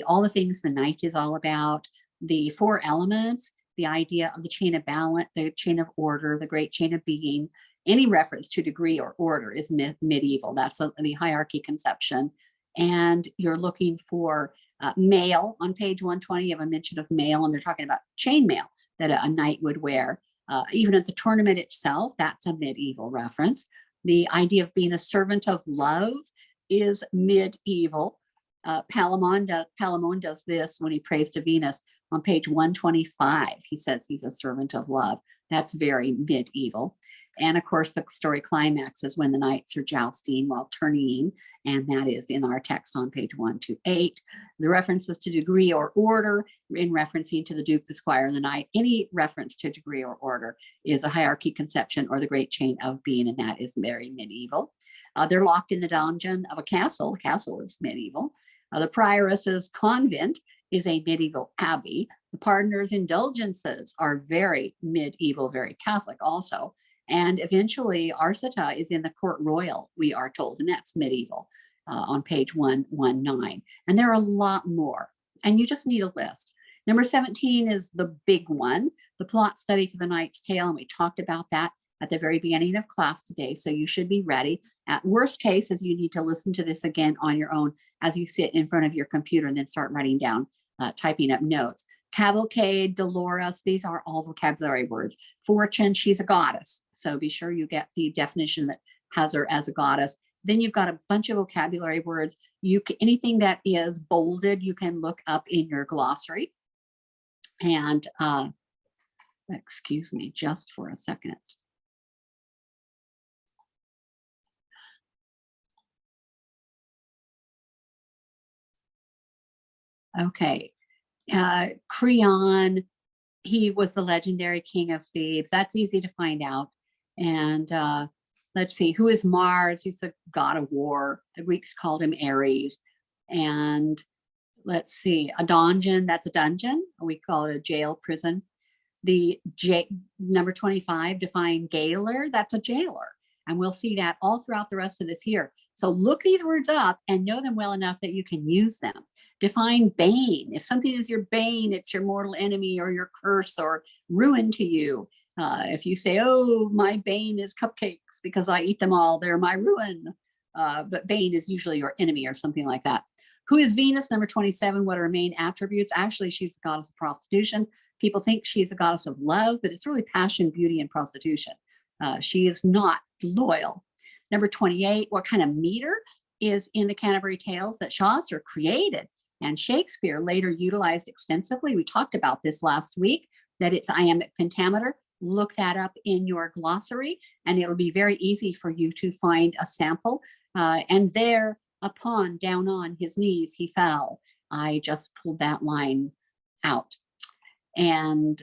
all the things the knight is all about, the 4 elements, the idea of the chain of balance, the chain of order, the great chain of being. Any reference to degree or order is medieval. That's the hierarchy conception. And you're looking for mail. On page 120, you have a mention of mail, and they're talking about chain mail that a knight would wear. Even at the tournament itself, that's a medieval reference. The idea of being a servant of love is medieval. Palamon does this when he prays to Venus on page 125. He says he's a servant of love. That's very medieval. And of course, the story climaxes when the knights are jousting while tourneying, and that is in our text on page 128. The references to degree or order in referencing to the duke, the squire, and the knight. Any reference to degree or order is a hierarchy conception or the great chain of being, and that is very medieval. They're locked in the dungeon of a castle. The castle is medieval. The prioress's convent is a medieval abbey. The pardoner's indulgences are very medieval, very Catholic also. And eventually Arcita is in the court royal, we are told, and that's medieval on page 119. And there are a lot more, and you just need a list. Number 17 is the big one, the plot study for the Knight's Tale, and we talked about that at the very beginning of class today, so you should be ready. At worst case is you need to listen to this again on your own as you sit in front of your computer and then start writing down, typing up notes. Cavalcade, Dolores, these are all vocabulary words. Fortune, she's a goddess. So be sure you get the definition that has her as a goddess. Then you've got a bunch of vocabulary words. Anything that is bolded, you can look up in your glossary. And excuse me just for a second. Okay. Creon, he was the legendary king of Thebes. That's easy to find out. And let's see, who is Mars? He's the god of war. The Greeks called him Ares. And let's see, a donjon, that's a dungeon. We call it a jail, prison. Number 25, define gaoler, that's a jailer. And we'll see that all throughout the rest of this year. So look these words up and know them well enough that you can use them. Define bane. If something is your bane, it's your mortal enemy or your curse or ruin to you. If you say, oh, my bane is cupcakes because I eat them all, they're my ruin. But bane is usually your enemy or something like that. Who is Venus? Number 27. What are her main attributes? Actually, she's the goddess of prostitution. People think she's a goddess of love, but it's really passion, beauty, and prostitution. She is not loyal. Number 28. What kind of meter is in the Canterbury Tales that Chaucer created and Shakespeare later utilized extensively? We talked about this last week, that it's iambic pentameter. Look that up in your glossary, and it'll be very easy for you to find a sample. And there, upon, down on his knees, he fell. I just pulled that line out, and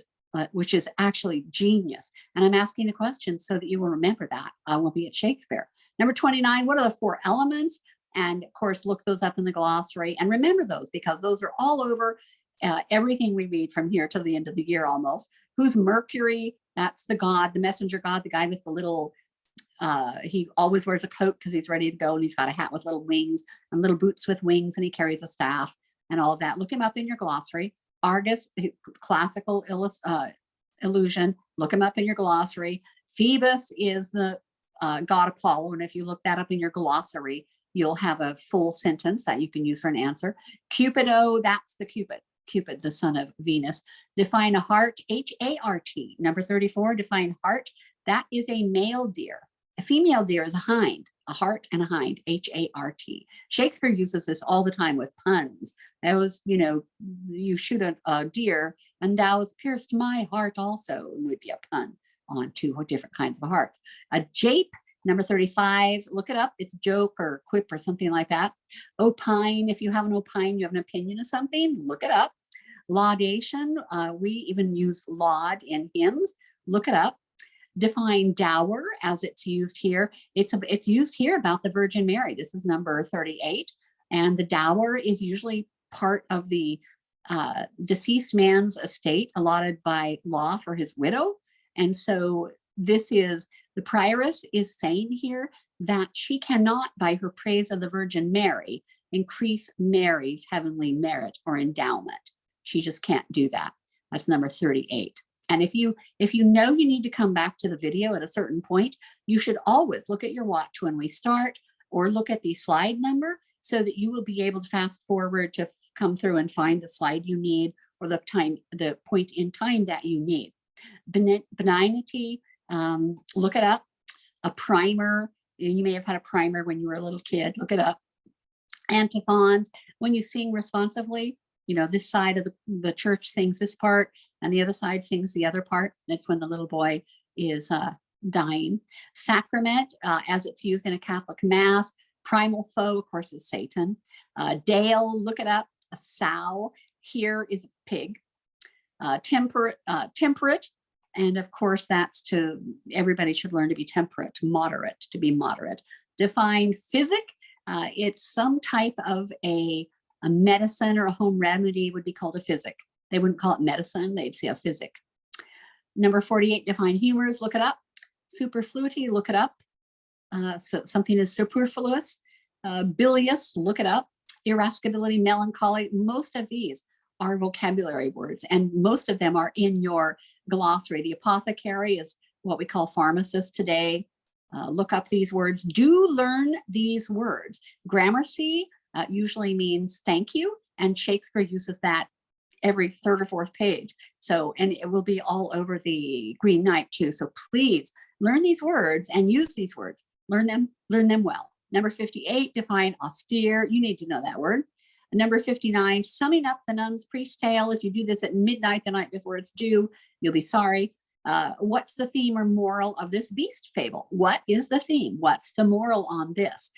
which is actually genius. And I'm asking the question so that you will remember that. I will be at Shakespeare. Number 29, what are the 4 elements? And of course, look those up in the glossary and remember those, because those are all over everything we read from here till the end of the year almost. Who's Mercury? That's the god, the messenger god, the guy with the little, he always wears a coat because he's ready to go, and he's got a hat with little wings and little boots with wings, and he carries a staff and all of that. Look him up in your glossary. Argus, classical illusion. Look him up in your glossary. Phoebus is the god Apollo, and if you look that up in your glossary, you'll have a full sentence that you can use for an answer. Cupido, that's the Cupid. Cupid, the son of Venus. Define a hart, H-A-R-T. Number 34, define hart. That is a male deer. A female deer is a hind, a hart and a hind, H-A-R-T. Shakespeare uses this all the time with puns. That was, you shoot a deer and thou hast pierced my heart also, would be a pun on 2 different kinds of hearts. A jape, number 35, look it up. It's joke or quip or something like that. Opine, if you have an opine, you have an opinion of something, look it up. Laudation, we even use laud in hymns, look it up. Define dower as it's used here. It's used here about the Virgin Mary. This is number 38. And the dower is usually part of the deceased man's estate allotted by law for his widow. And so this is, the prioress is saying here that she cannot, by her praise of the Virgin Mary, increase Mary's heavenly merit or endowment. She just can't do that. That's number 38. And if you know you need to come back to the video at a certain point, you should always look at your watch when we start, or look at the slide number so that you will be able to fast forward to come through and find the slide you need, or the point in time that you need. Benignity, look it up. A primer, you may have had a primer when you were a little kid, look it up. Antiphons, when you sing responsively, this side of the church sings this part and the other side sings the other part. That's when the little boy is dying. Sacrament, as it's used in a Catholic mass. Primal foe, of course, is Satan. Dale, look it up. A sow, here is a pig. Temperate, and of course that's everybody should learn to be temperate, moderate, to be moderate. Define physic, it's some type of a medicine or a home remedy would be called a physic. They wouldn't call it medicine, they'd say a physic. Number 48, define humors, look it up. Superfluity, look it up. So something is superfluous. Bilious, look it up. Irascibility, melancholy, most of these are vocabulary words, and most of them are in your glossary. The apothecary is what we call pharmacist today. Look up these words. Do learn these words. Gramercy usually means thank you, and Shakespeare uses that every 3rd or 4th page. So, and it will be all over the Green Knight too. So please learn these words and use these words. Learn them well. Number 58, define austere. You need to know that word. Number 59, summing up the nun's priest tale. If you do this at midnight the night before it's due, you'll be sorry. What's the theme or moral of this beast fable? What is the theme? What's the moral on this?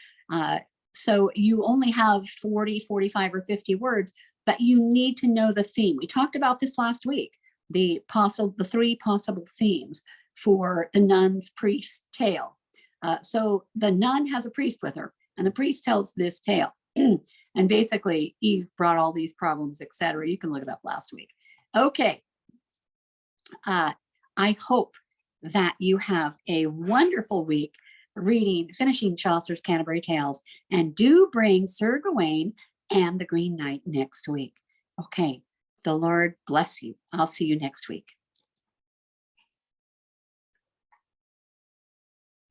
So you only have 40, 45, or 50 words, but you need to know the theme. We talked about this last week, the 3 possible themes for the nun's priest tale. So the nun has a priest with her, and the priest tells this tale. And basically, Eve brought all these problems, etc. You can look it up last week. Okay. I hope that you have a wonderful week. finishing Chaucer's Canterbury Tales, and do bring Sir Gawain and the Green Knight next week. Okay, the Lord bless you. I'll see you next week.